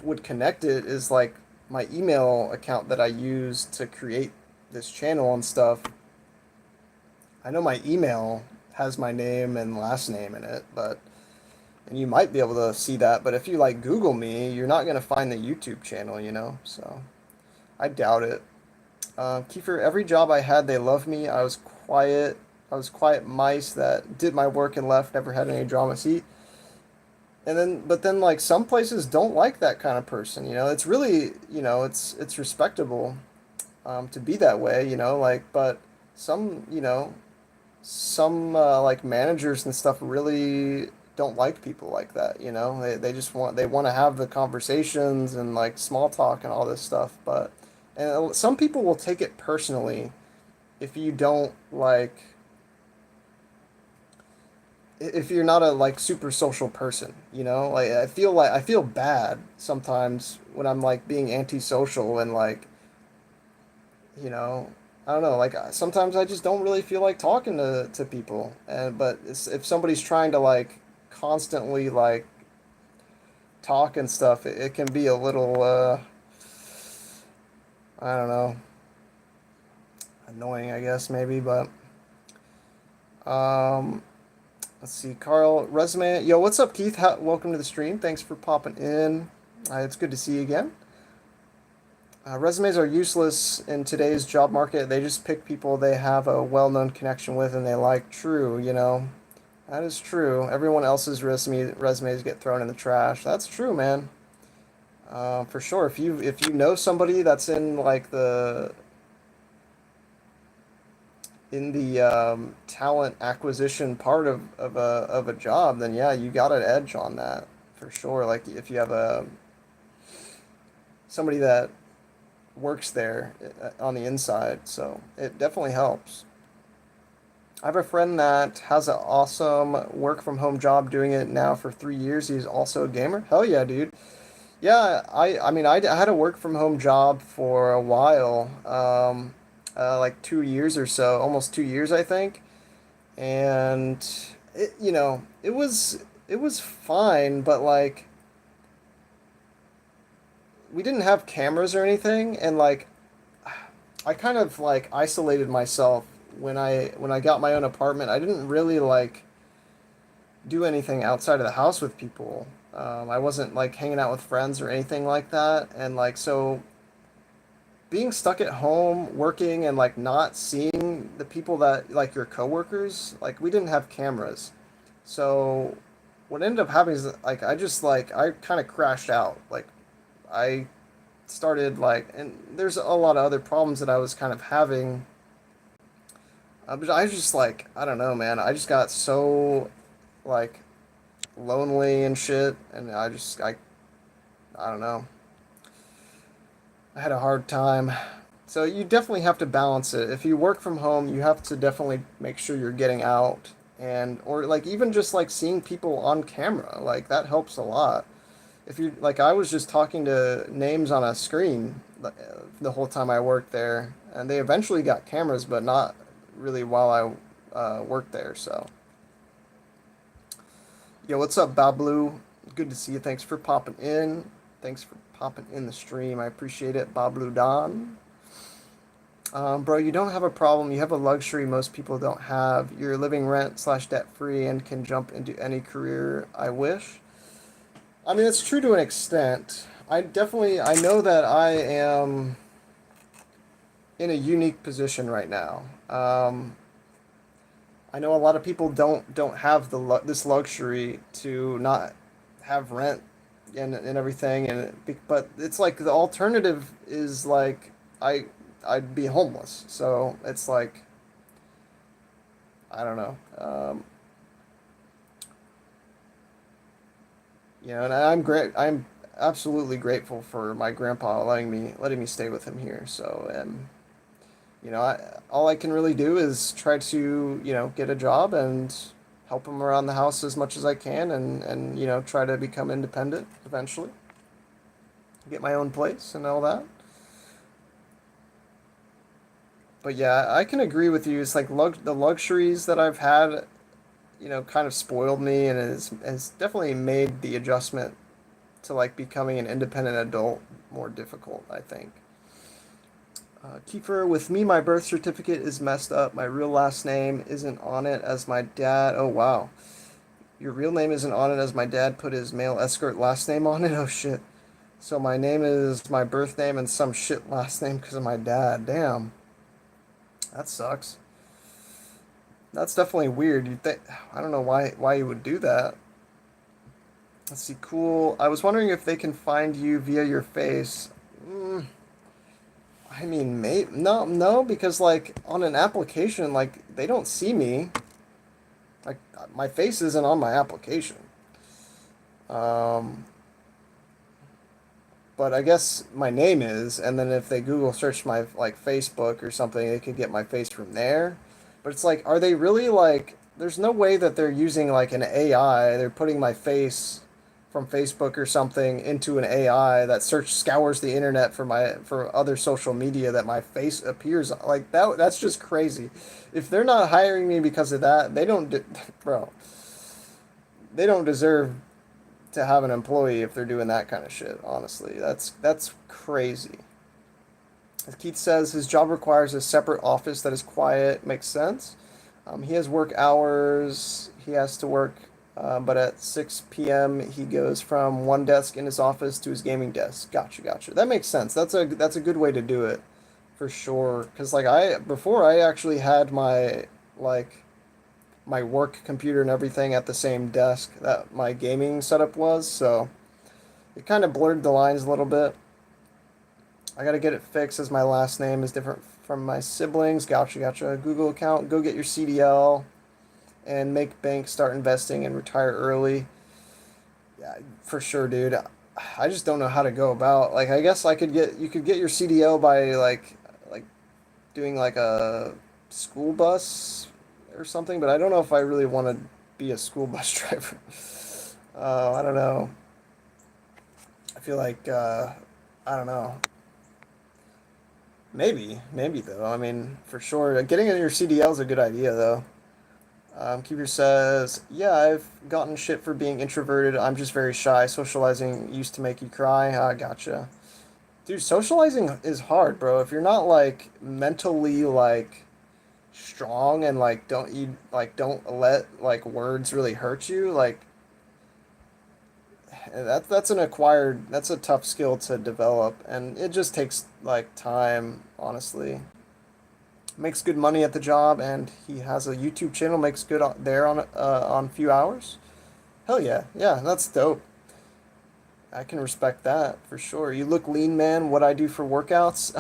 would connect it is like my email account that I use to create this channel and stuff. I know my email has my name and last name in it, but and you might be able to see that, but if you like Google me, you're not gonna find the YouTube channel. So I doubt it. Kiefer, every job I had, they loved me. I was quiet mice that did my work and left, never had any drama. See, but then, like some places don't like that kind of person. It's really, it's respectable, to be that way. Like, but some, like managers and stuff really don't like people like that. They just want to have the conversations and like small talk and all this stuff. But and some people will take it personally if you don't like if you're not a like super social person. Like I feel bad sometimes when I'm like being antisocial and like, you know I don't know, like sometimes I just don't really feel like talking to people, and but if somebody's trying to like constantly like talk and stuff, it can be a little I don't know, annoying, I guess, maybe. But um let's see, Carl, resume. Yo, what's up, Keith? Welcome to the stream. Thanks for popping in. It's good to see you again. Resumes are useless in today's job market. They just pick people they have a well-known connection with and they like. True, that is true. Everyone else's resumes get thrown in the trash. That's true, man. For sure. If you know somebody that's in like the talent acquisition part of a job, then yeah, you got an edge on that for sure. Like if you have somebody that works there on the inside, so it definitely helps. I have a friend that has an awesome work from home job doing it now for 3 years. He's also a gamer. Hell yeah, dude. Yeah, I mean, I had a work from home job for a while, like 2 years or so, almost 2 years, I think. And it was fine, but like we didn't have cameras or anything, and like I kind of like isolated myself when I got my own apartment. I didn't really like do anything outside of the house with people. I wasn't like hanging out with friends or anything like that, and like so being stuck at home working and like not seeing the people that like your coworkers, like we didn't have cameras. So what ended up happening is like I kind of crashed out. Like I started like, and there's a lot of other problems that I was kind of having. But I just like, I don't know, man. I just got so like lonely and shit, and I don't know. I had a hard time. So you definitely have to balance it. If you work from home, you have to definitely make sure you're getting out, and or like even just like seeing people on camera, like that helps a lot. If you like, I was just talking to names on a screen the whole time I worked there, and they eventually got cameras, but not really while I worked there. So, yo, what's up, Bablu? Good to see you. Thanks for popping in. Thanks for popping in the stream. I appreciate it, Bablu Don. Bro, you don't have a problem. You have a luxury most people don't have. You're living rent slash debt free and can jump into any career I wish. I mean, it's true to an extent. I know that I am in a unique position right now. I know a lot of people don't have this luxury to not have rent and everything, but it's like the alternative is like I I'd be homeless. So it's like I don't know. And I'm great. I'm absolutely grateful for my grandpa letting me stay with him here. So, all I can really do is try to, get a job and help him around the house as much as I can, and try to become independent eventually, get my own place and all that. But yeah, I can agree with you. It's like the luxuries that I've had, kind of spoiled me, and has definitely made the adjustment to like becoming an independent adult more difficult, I think. Kiefer, with me, my birth certificate is messed up. My real last name isn't on it as my dad. Oh, wow. Your real name isn't on it as my dad put his male escort last name on it? Oh, shit. So my name is my birth name and some shit last name because of my dad. Damn. That sucks. That's definitely weird. You think I don't know why you would do that. Let's see. Cool. I was wondering if they can find you via your face. Mm, I mean, no, because like on an application, like they don't see me. Like my face isn't on my application. Um, but I guess my name is, and then if they Google search my like Facebook or something, they could get my face from there. But it's like, are they really like? There's no way that they're using like an AI. They're putting my face from Facebook or something into an AI that scours the internet for other social media that my face appears on. Like that. That's just crazy. If they're not hiring me because of that, bro. They don't deserve to have an employee if they're doing that kind of shit. Honestly, that's crazy. As Keith says, his job requires a separate office that is quiet. Makes sense. He has work hours. He has to work, but at 6 p.m. he goes from one desk in his office to his gaming desk. Gotcha, gotcha. That makes sense. That's a good way to do it, for sure. Cause like before I actually had like my work computer and everything at the same desk that my gaming setup was, so it kind of blurred the lines a little bit. I gotta get it fixed as my last name is different from my siblings. Gotcha, gotcha. Google account, go get your CDL and make bank, start investing and retire early. Yeah, for sure, dude. I just don't know how to go about. Like, I guess you could get your CDL by like doing like a school bus or something, but I don't know if I really want to be a school bus driver. I don't know. I feel like I don't know. Maybe though. I mean, for sure, getting in your CDL is a good idea though. Keeper says, "Yeah, I've gotten shit for being introverted. I'm just very shy. Socializing used to make you cry. I gotcha, dude. Socializing is hard, bro. If you're not like mentally like strong and like don't let like words really hurt you, like that's an acquired that's a tough skill to develop, and it just takes like time, honestly. Makes good money at the job, and he has a YouTube channel, makes good there on few hours. Hell yeah, yeah, that's dope. I can respect that for sure. You look lean, man. What I do for workouts?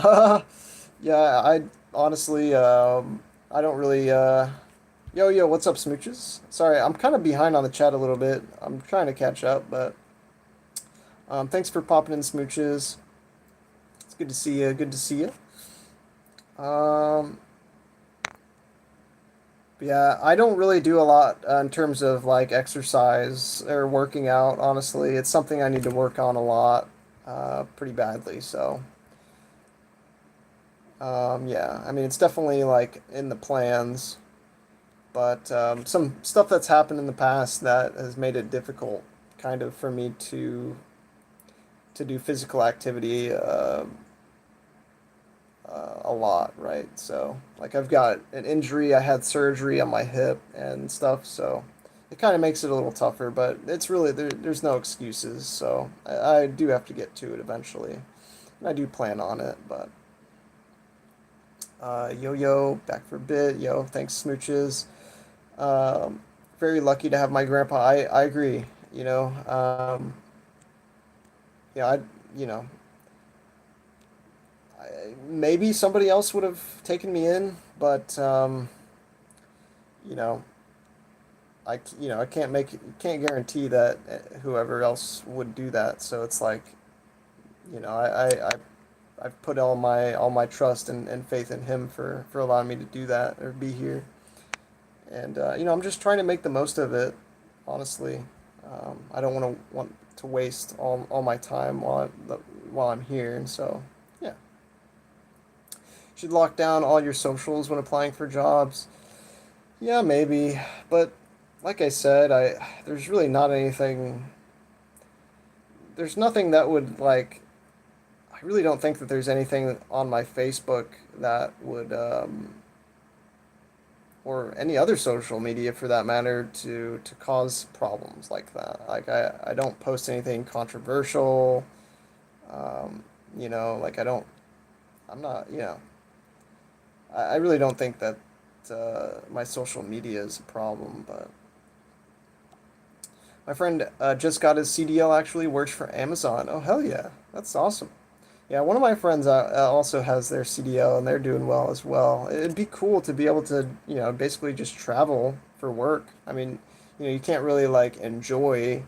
Yeah, I honestly, I don't really. Yo, what's up, smooches? Sorry, I'm kind of behind on the chat a little bit. I'm trying to catch up, but thanks for popping in, smooches. It's good to see you. Good to see you. Um, yeah, I don't really do a lot in terms of like exercise or working out, honestly. It's something I need to work on a lot, pretty badly. So, yeah, I mean, it's definitely like in the plans, but some stuff that's happened in the past that has made it difficult kind of for me to do physical activity a lot, right? So, like, I've got an injury, I had surgery on my hip and stuff, so it kind of makes it a little tougher, but it's really, there's no excuses, so I do have to get to it eventually. And I do plan on it, but yo, back for a bit. Yo, thanks, smooches. Um, Very lucky to have my grandpa. I agree, you know. Yeah, you know, maybe somebody else would have taken me in, but you know, I can't guarantee that whoever else would do that. So it's like, I've put all my trust and faith in him for allowing me to do that or be here, and I'm just trying to make the most of it. Honestly, I don't want to waste all my time while I'm here, and so yeah, should lock down all your socials when applying for jobs. Yeah, maybe, but like I said, I there's really not anything. There's nothing that would like. I really don't think that there's anything on my Facebook that would, or any other social media for that matter, to cause problems like that. Like I don't post anything controversial. Um, like I'm not, I really don't think that my social media is a problem, but my friend just got his CDL, actually works for Amazon. Oh, hell yeah. That's awesome. Yeah, one of my friends also has their CDL and they're doing well as well. It'd be cool to be able to, basically just travel for work. I mean, you can't really like enjoy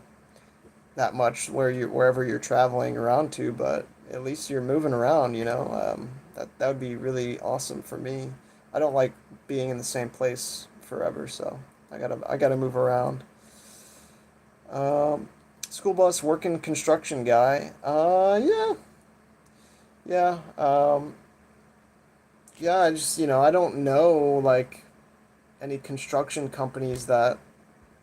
that much wherever you're traveling around to, but at least you're moving around, that would be really awesome for me. I don't like being in the same place forever, so I gotta move around. Um, School bus working construction guy. Yeah, yeah. Yeah. I just I don't know like any construction companies that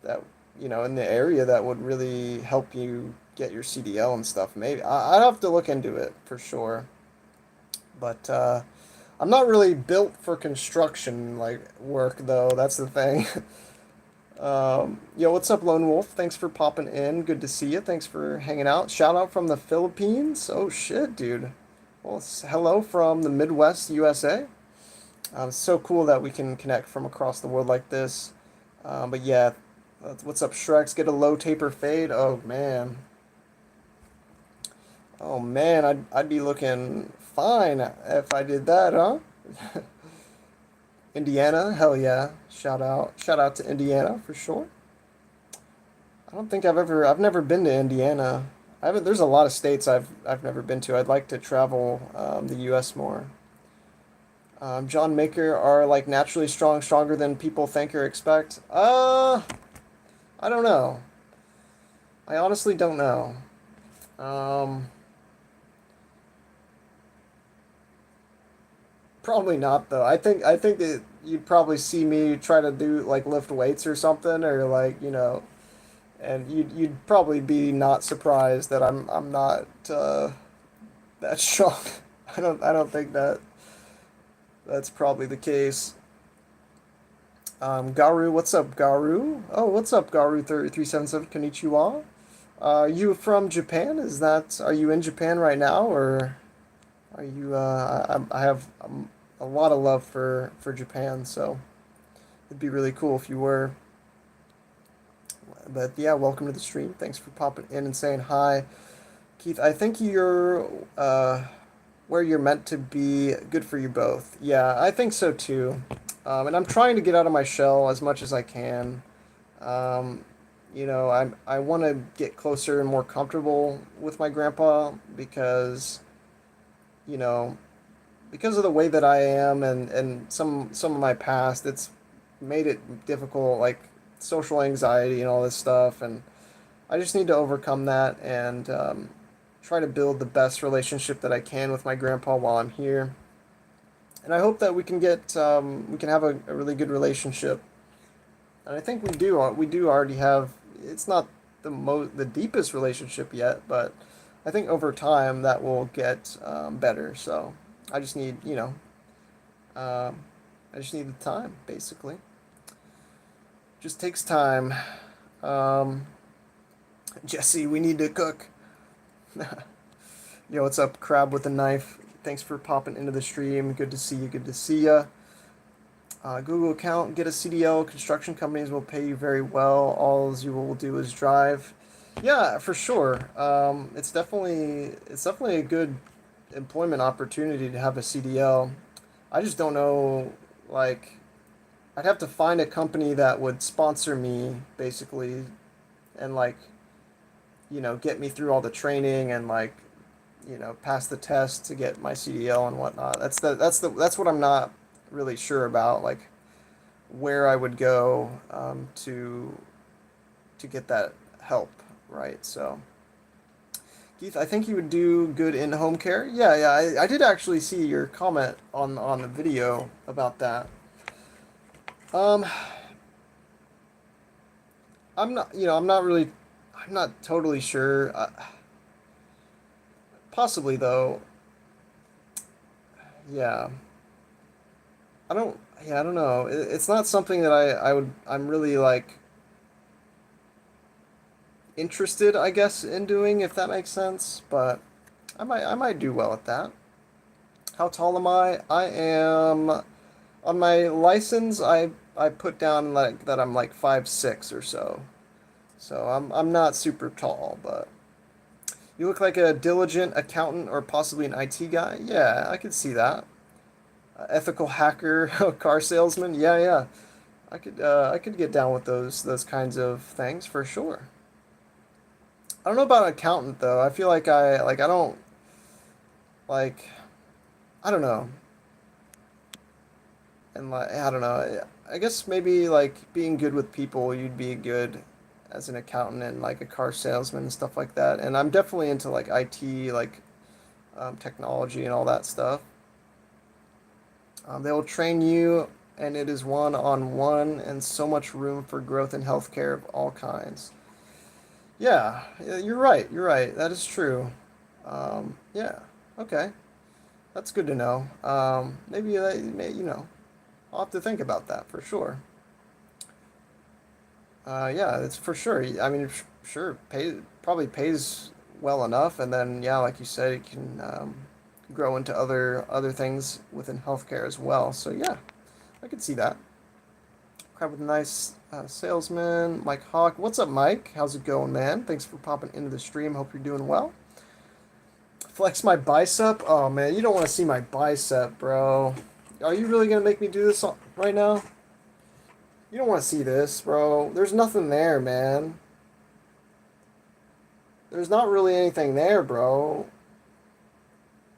in the area that would really help you get your CDL and stuff. Maybe I'd have to look into it for sure. But I'm not really built for construction like work though. That's the thing. Yo, what's up, Lone Wolf? Thanks for popping in. Good to see you. Thanks for hanging out. Shout out from the Philippines. Oh shit, dude. Well, hello from the Midwest USA. It's so cool that we can connect from across the world like this. But yeah, what's up, Shreks? Get a low taper fade. Oh man, I'd be looking fine if I did that, huh? Indiana, hell yeah. Shout out to Indiana for sure. I don't think I've never been to Indiana. I haven't. There's a lot of states I've never been to. I'd like to travel the U.S. more. John Maker are like naturally strong, stronger than people think or expect. I don't know. I honestly don't know. Um, Probably not though. I think that you'd probably see me try to do like lift weights or something, or like and you'd probably be not surprised that I'm not that strong. I don't think that's probably the case. Garu, what's up, Garu? Oh, what's up, Garu 3377 Konnichiwa. Are you from Japan? Are you in Japan right now, or are you? I have a lot of love for Japan, so it'd be really cool if you were. But yeah, welcome to the stream. Thanks for popping in and saying hi, Keith. I think you're where you're meant to be. Good for you both. Yeah, I think so too. And I'm trying to get out of my shell as much as I can. Um, I want to get closer and more comfortable with my grandpa because, you know, because of the way that I am and some of my past, it's made it difficult, like social anxiety and all this stuff. And I just need to overcome that and try to build the best relationship that I can with my grandpa while I'm here. And I hope that we can have a really good relationship. And I think we do. We do already have. It's not the deepest relationship yet, but I think over time that will get better. So I just need um, I just need the time basically. Just takes time. Um, Jesse, we need to cook. Yo, what's up, Crab with a knife? Thanks for popping into the stream. Good to see you. Good to see ya. Google account, get a CDL. Construction companies will pay you very well. All you will do is drive. Yeah, for sure. It's definitely a good employment opportunity to have a CDL. I just don't know, like, I'd have to find a company that would sponsor me basically, and like, get me through all the training and like, pass the test to get my CDL and whatnot. That's what I'm not really sure about, like where I would go to get that help, right? So, Keith, I think you would do good in home care. Yeah, yeah, I did actually see your comment on the video about that. Um, I'm not totally sure. Possibly though. Yeah, I don't. Yeah, I don't know. It's not something that I'm really like interested, I guess, in doing, if that makes sense. But I might do well at that. How tall am I? I am on my license. I put down like that I'm like 5'6" or so. So I'm not super tall, but you look like a diligent accountant or possibly an IT guy. Yeah, I could see that. Ethical hacker, car salesman. Yeah, yeah. I could get down with those kinds of things for sure. I don't know about accountant though. I feel like I don't like I don't know. And like I don't know. I guess maybe like being good with people, you'd be good as an accountant and like a car salesman and stuff like that. And I'm definitely into like IT, like technology and all that stuff. They will train you, and it is one-on-one, and so much room for growth in healthcare of all kinds. Yeah, yeah, you're right. You're right. That is true. Yeah. Okay. That's good to know. Maybe I'll have to think about that for sure. Yeah, it's for sure. I mean, sure, probably pays well enough, and then yeah, like you said, it can grow into other things within healthcare as well. So yeah, I could see that. Crab with a nice salesman, Mike Hawk. What's up, Mike? How's it going, man? Thanks for popping into the stream. Hope you're doing well. Flex my bicep? Oh man, you don't want to see my bicep, bro. Are you really gonna make me do this right now? You don't want to see this, bro. There's nothing there, man. There's not really anything there, bro.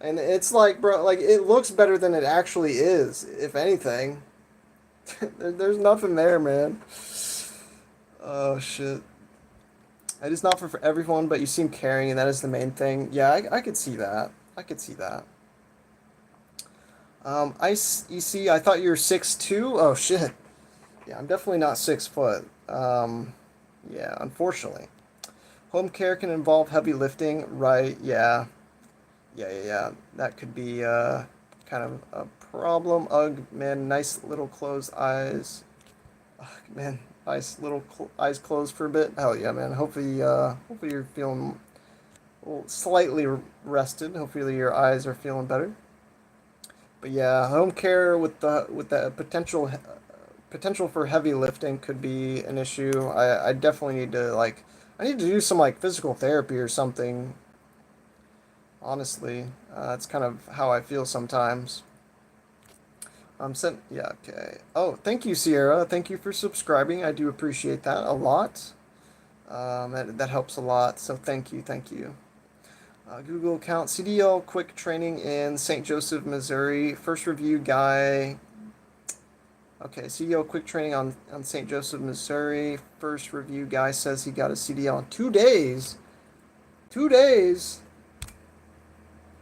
And it's like, bro, like it looks better than it actually is, if anything. There's nothing there, man. Oh shit. It is not for everyone, but you seem caring, and that is the main thing. Yeah, I could see that. I could see that. You see, I thought you were 6'2". Oh shit. Yeah, I'm definitely not 6 foot. Yeah, unfortunately. Home care can involve heavy lifting, right? Yeah, yeah. That could be kind of a problem. Ugh, man, nice little closed eyes. Ugh, man, nice little eyes closed for a bit. Hell yeah, man. Hopefully you're feeling slightly rested. Hopefully your eyes are feeling better. But yeah, home care with the potential for heavy lifting could be an issue. I definitely need to like I need to do some like physical therapy or something. Honestly, it's kind of how I feel sometimes. Yeah, okay. Oh, thank you, Sierra. Thank you for subscribing. I do appreciate that a lot. That helps a lot. So thank you. Google account CDL quick training in St. Joseph, Missouri. First review guy. Okay, CDL quick training on St. Joseph, Missouri. First review guy says he got a CDL in 2 days. 2 days.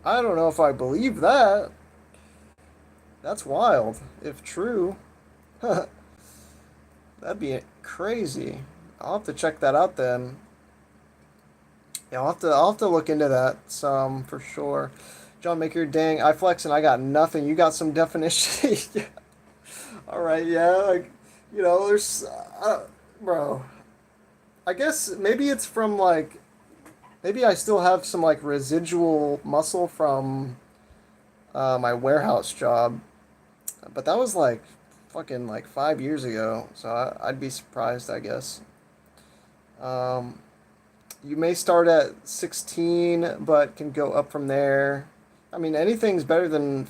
I don't know if I believe that. That's wild. If true, that'd be crazy. I'll have to check that out then. Yeah, I'll have to look into that some for sure. John Maker, dang, I flex and I got nothing. You got some definition. Yeah. All right, yeah, like there's, bro. I guess maybe it's from like maybe I still have some like residual muscle from my warehouse job, but that was like fucking like 5 years ago. So I'd be surprised, I guess. Um, you may start at 16, but can go up from there. I mean, anything's better than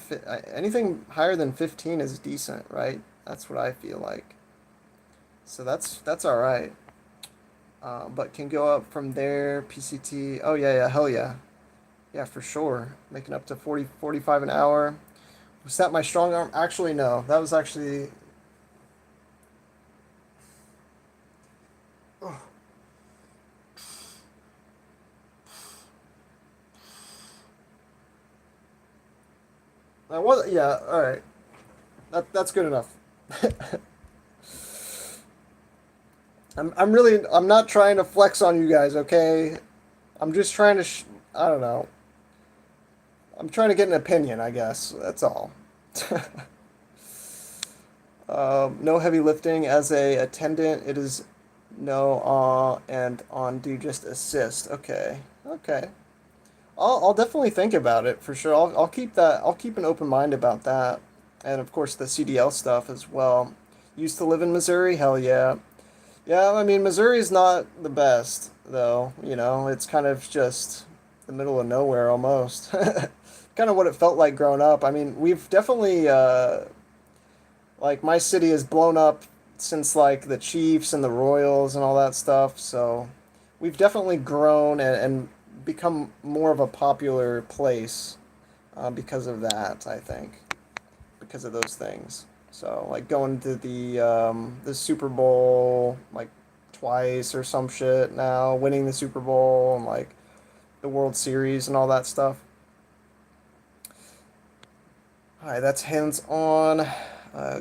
anything higher than 15 is decent, right? That's what I feel like. So that's all right. But can go up from there. PCT. Oh yeah, hell yeah, yeah for sure. Making up to 40, 45 an hour. Was that my strong arm? Actually, no. That was actually. Oh, that was yeah. All right. That's good enough. I'm not trying to flex on you guys, okay? I'm just trying to I don't know. I'm trying to get an opinion, I guess. That's all. No heavy lifting as a attendant. It is no and on do just assist. Okay. Okay. I'll definitely think about it for sure. I'll keep that. I'll keep an open mind about that, and of course the CDL stuff as well. Used to live in Missouri. Hell yeah. Yeah, I mean, Missouri's not the best, though. It's kind of just the middle of nowhere almost. Kind of what it felt like growing up. I mean, we've definitely, like, my city has blown up since, like, the Chiefs and the Royals and all that stuff. So we've definitely grown and become more of a popular place because of that, I think. Because of those things. So like going to the Super Bowl like twice or some shit now, winning the Super Bowl and like the World Series and all that stuff. All right, that's hands on.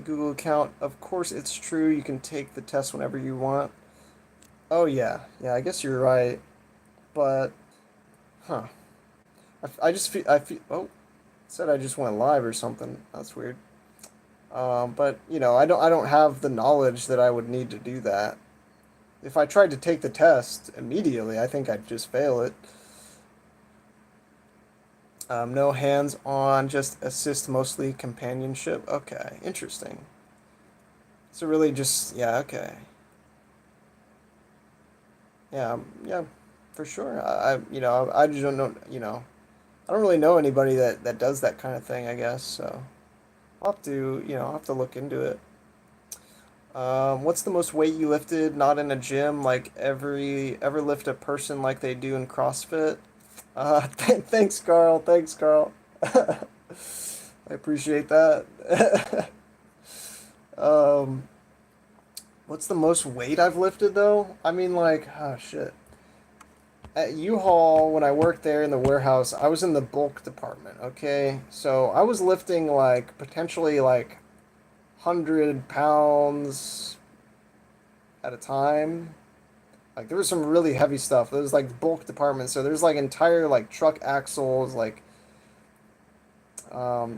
Google account. Of course, it's true. You can take the test whenever you want. Oh yeah, yeah. I guess you're right, but huh? I just feel I feel. Oh, it said I just went live or something. That's weird. But I don't have the knowledge that I would need to do that. If I tried to take the test immediately, I think I'd just fail it. No hands on, just assist, mostly companionship. Okay, interesting. So really just, yeah, okay. Yeah, yeah, for sure. I just don't know, I don't really know anybody that does that kind of thing, I guess. So I'll have to look into it. What's the most weight you lifted? Not in a gym, like ever lift a person like they do in CrossFit? Thanks, Carl. Thanks, Carl. I appreciate that. um, what's the most weight I've lifted though? I mean, like, oh shit. At U-Haul, when I worked there in the warehouse, I was in the bulk department. Okay, so I was lifting like potentially like 100 pounds at a time. Like there was some really heavy stuff. There was like bulk department, so there's like entire like truck axles, like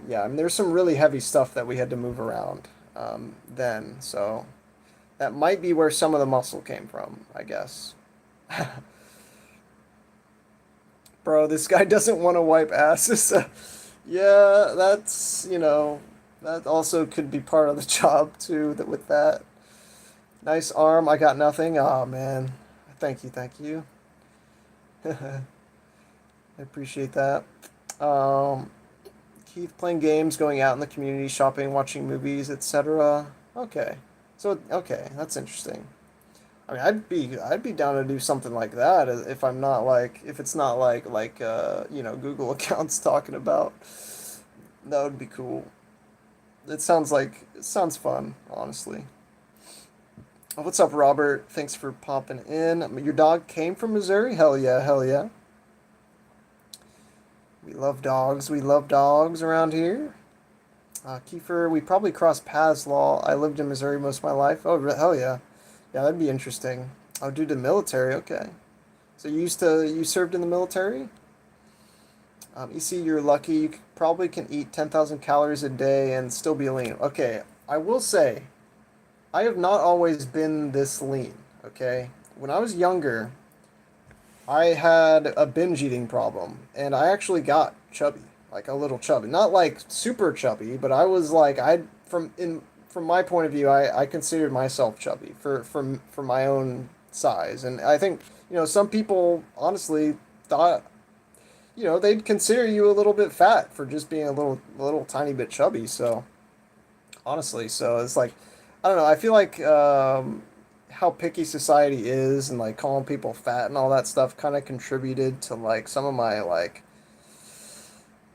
yeah. I mean, there's some really heavy stuff that we had to move around then. So that might be where some of the muscle came from, I guess. Bro, this guy doesn't want to wipe asses. Yeah, that's that also could be part of the job too. That with that nice arm, I got nothing. Oh man, thank you. I appreciate that. Um, Keith playing games, going out in the community, shopping, watching movies, etc. Okay, so okay, that's interesting. I mean, I'd be down to do something like that if I'm not like if it's not Google accounts talking about. That would be cool. It sounds fun, honestly. What's up, Robert? Thanks for popping in. Your dog came from Missouri? Hell yeah, hell yeah. We love dogs. We love dogs around here. Kiefer, we probably crossed paths, law. I lived in Missouri most of my life. Oh, hell yeah. Yeah, that'd be interesting. Oh, due to military, okay. So you served in the military? You see, you're lucky. You probably can eat 10,000 calories a day and still be lean. Okay, I will say, I have not always been this lean, okay? When I was younger, I had a binge eating problem, and I actually got chubby, like a little chubby. Not like super chubby, but I was like, from my point of view, I considered myself chubby for my own size. And I think, some people honestly thought they'd consider you a little bit fat for just being a little tiny bit chubby. So honestly, so it's like, I don't know. I feel like how picky society is and like calling people fat and all that stuff kind of contributed to like some of my like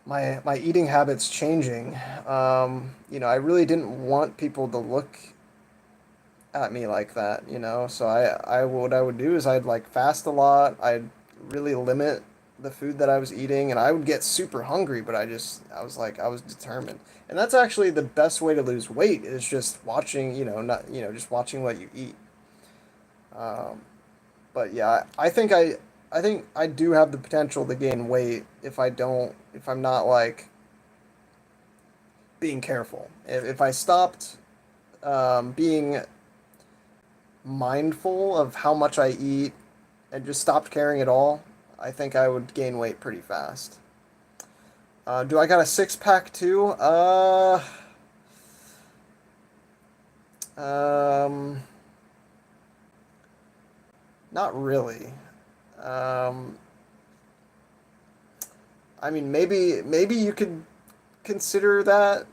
my eating habits changing. I really didn't want people to look at me like that. So I what I would do is I'd like fast a lot. I'd really limit the food that I was eating, and I would get super hungry, but I was determined. And that's actually the best way to lose weight is just watching, not, just watching what you eat. Um, but yeah, I think I do have the potential to gain weight if I'm not like being careful. If I stopped being mindful of how much I eat and just stopped caring at all, I think I would gain weight pretty fast. Do I got a six pack too? Um, Not really. Um, I mean, maybe you could consider that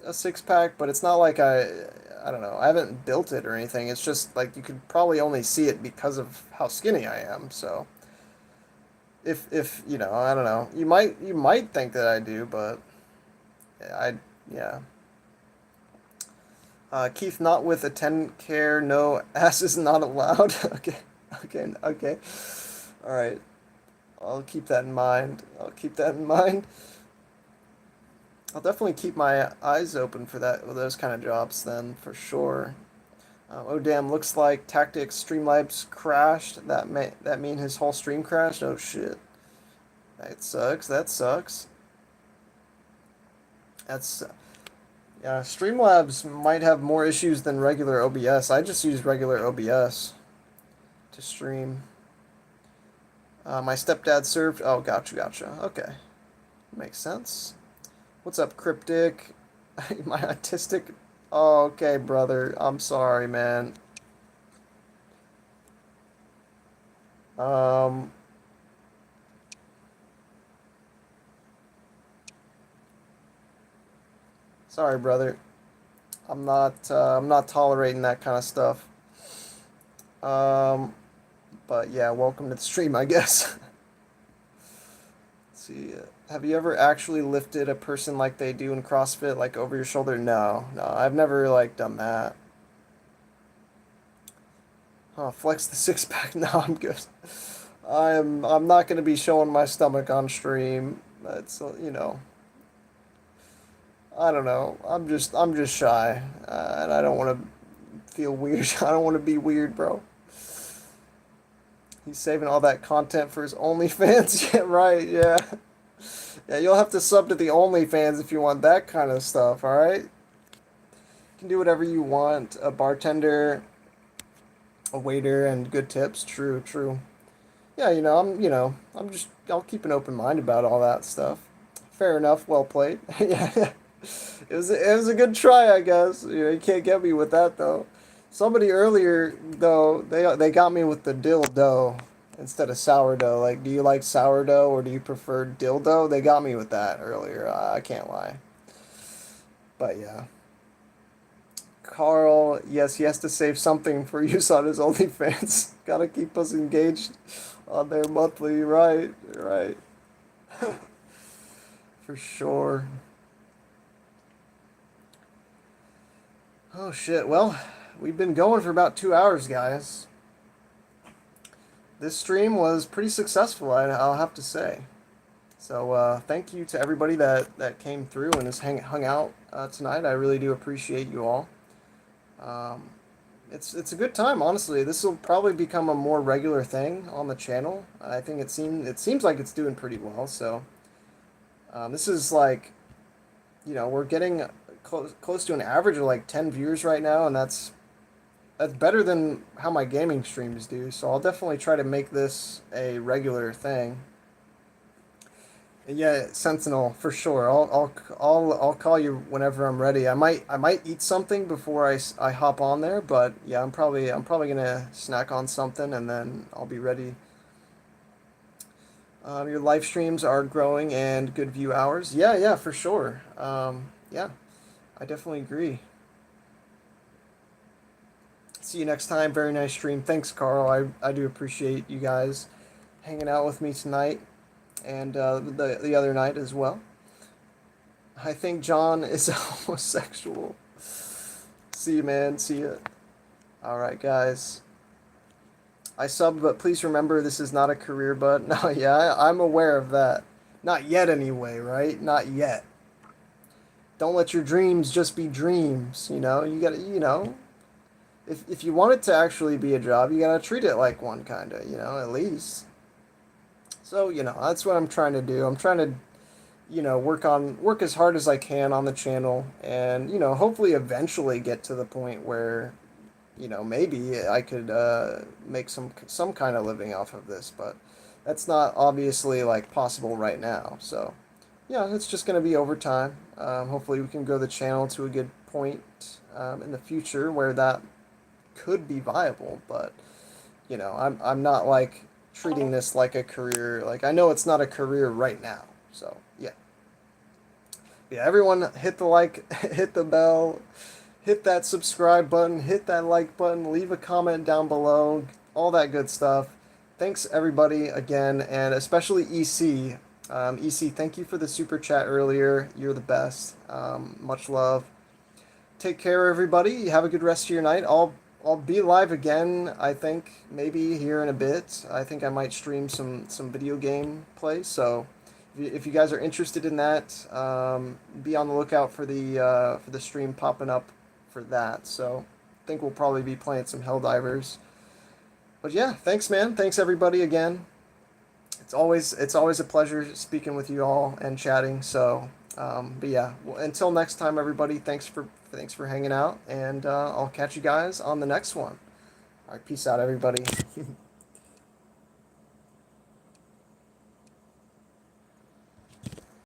a six pack, but it's not like I don't know. I haven't built it or anything. It's just like you could probably only see it because of how skinny I am. So if I don't know. You might think that I do, but I yeah. Keith, not with a 10 care. No, ass is not allowed. Okay, okay. All right. I'll keep that in mind. I'll keep that in mind. I'll definitely keep my eyes open for those kind of jobs then, for sure. Oh damn! Looks like Tactics Streamlabs crashed. That mean his whole stream crashed. Oh shit! That sucks. That sucks. That's Yeah. Streamlabs might have more issues than regular OBS. I just use regular OBS to stream. My stepdad served. Oh, gotcha. Okay, makes sense. What's up, Cryptic? My autistic. Oh, okay, brother. I'm sorry, man. Um, Sorry, brother. I'm not tolerating that kind of stuff. Um, but yeah, welcome to the stream, I guess. Let's see. Have you ever actually lifted a person like they do in CrossFit, like over your shoulder? No, no, I've never like done that. Flex the six pack. No, I'm good. I'm not gonna be showing my stomach on stream. It's you know, I don't know. I'm just shy, and I don't want to feel weird. I don't want to be weird, bro. He's saving all that content for his OnlyFans. Yeah, right. Yeah. Yeah, you'll have to sub to the OnlyFans if you want that kind of stuff, all right? You can do whatever you want. A bartender, a waiter, and good tips. True, true. Yeah, I'll keep an open mind about all that stuff. Fair enough. Well played. Yeah. It was a good try, I guess. You can't get me with that though. Somebody earlier though, they got me with the dildo instead of sourdough. Like, do you like sourdough or do you prefer dildo? They got me with that earlier. I can't lie. But yeah. Carl, yes, he has to save something for use on his OnlyFans. Gotta keep us engaged on their monthly, right, right. For sure. Oh shit, well, we've been going for about 2 hours, guys. This stream was pretty successful, I'll have to say. So thank you to everybody that came through and has hung out tonight. I really do appreciate you all. Um, it's a good time, honestly. This will probably become a more regular thing on the channel. I think it seems like it's doing pretty well. So this is like, we're getting close to an average of like 10 viewers right now, and that's better than how my gaming streams do. So I'll definitely try to make this a regular thing. Yeah, Sentinel for sure. I'll call you whenever I'm ready. I might eat something before I hop on there, but yeah, I'm probably gonna snack on something and then I'll be ready. Your live streams are growing and good view hours. Yeah, yeah, for sure. Yeah, I definitely agree. See you next time. Very nice stream. Thanks, Carl. I do appreciate you guys hanging out with me tonight and the other night as well. I think John is homosexual. See you, man. See you. All right, guys. I subbed, but please remember this is not a career, but no, yeah, I'm aware of that. Not yet, anyway, right? Not yet. Don't let your dreams just be dreams. You gotta, if you want it to actually be a job, you gotta treat it like one, kinda. At least. So that's what I'm trying to do. I'm trying to work as hard as I can on the channel and hopefully eventually get to the point where maybe I could make some kind of living off of this, but that's not obviously like possible right now. So yeah, it's just going to be over time. Hopefully we can grow the channel to a good point in the future where that could be viable, but I'm not like treating this like a career. Like, I know it's not a career right now. So yeah. Yeah, everyone hit the like, hit the bell, hit that subscribe button, hit that like button, leave a comment down below, all that good stuff. Thanks everybody again, and especially EC. EC, thank you for the super chat earlier. You're the best. Much love. Take care, everybody. Have a good rest of your night. I'll be live again, I think, maybe here in a bit. I think I might stream some video game play, so if you guys are interested in that, be on the lookout for the stream popping up for that. So I think we'll probably be playing some Helldivers. But yeah, thanks, man. Thanks everybody again. It's always a pleasure speaking with you all and chatting. So, but yeah, well, until next time, everybody. Thanks for hanging out, and I'll catch you guys on the next one. All right, peace out, everybody.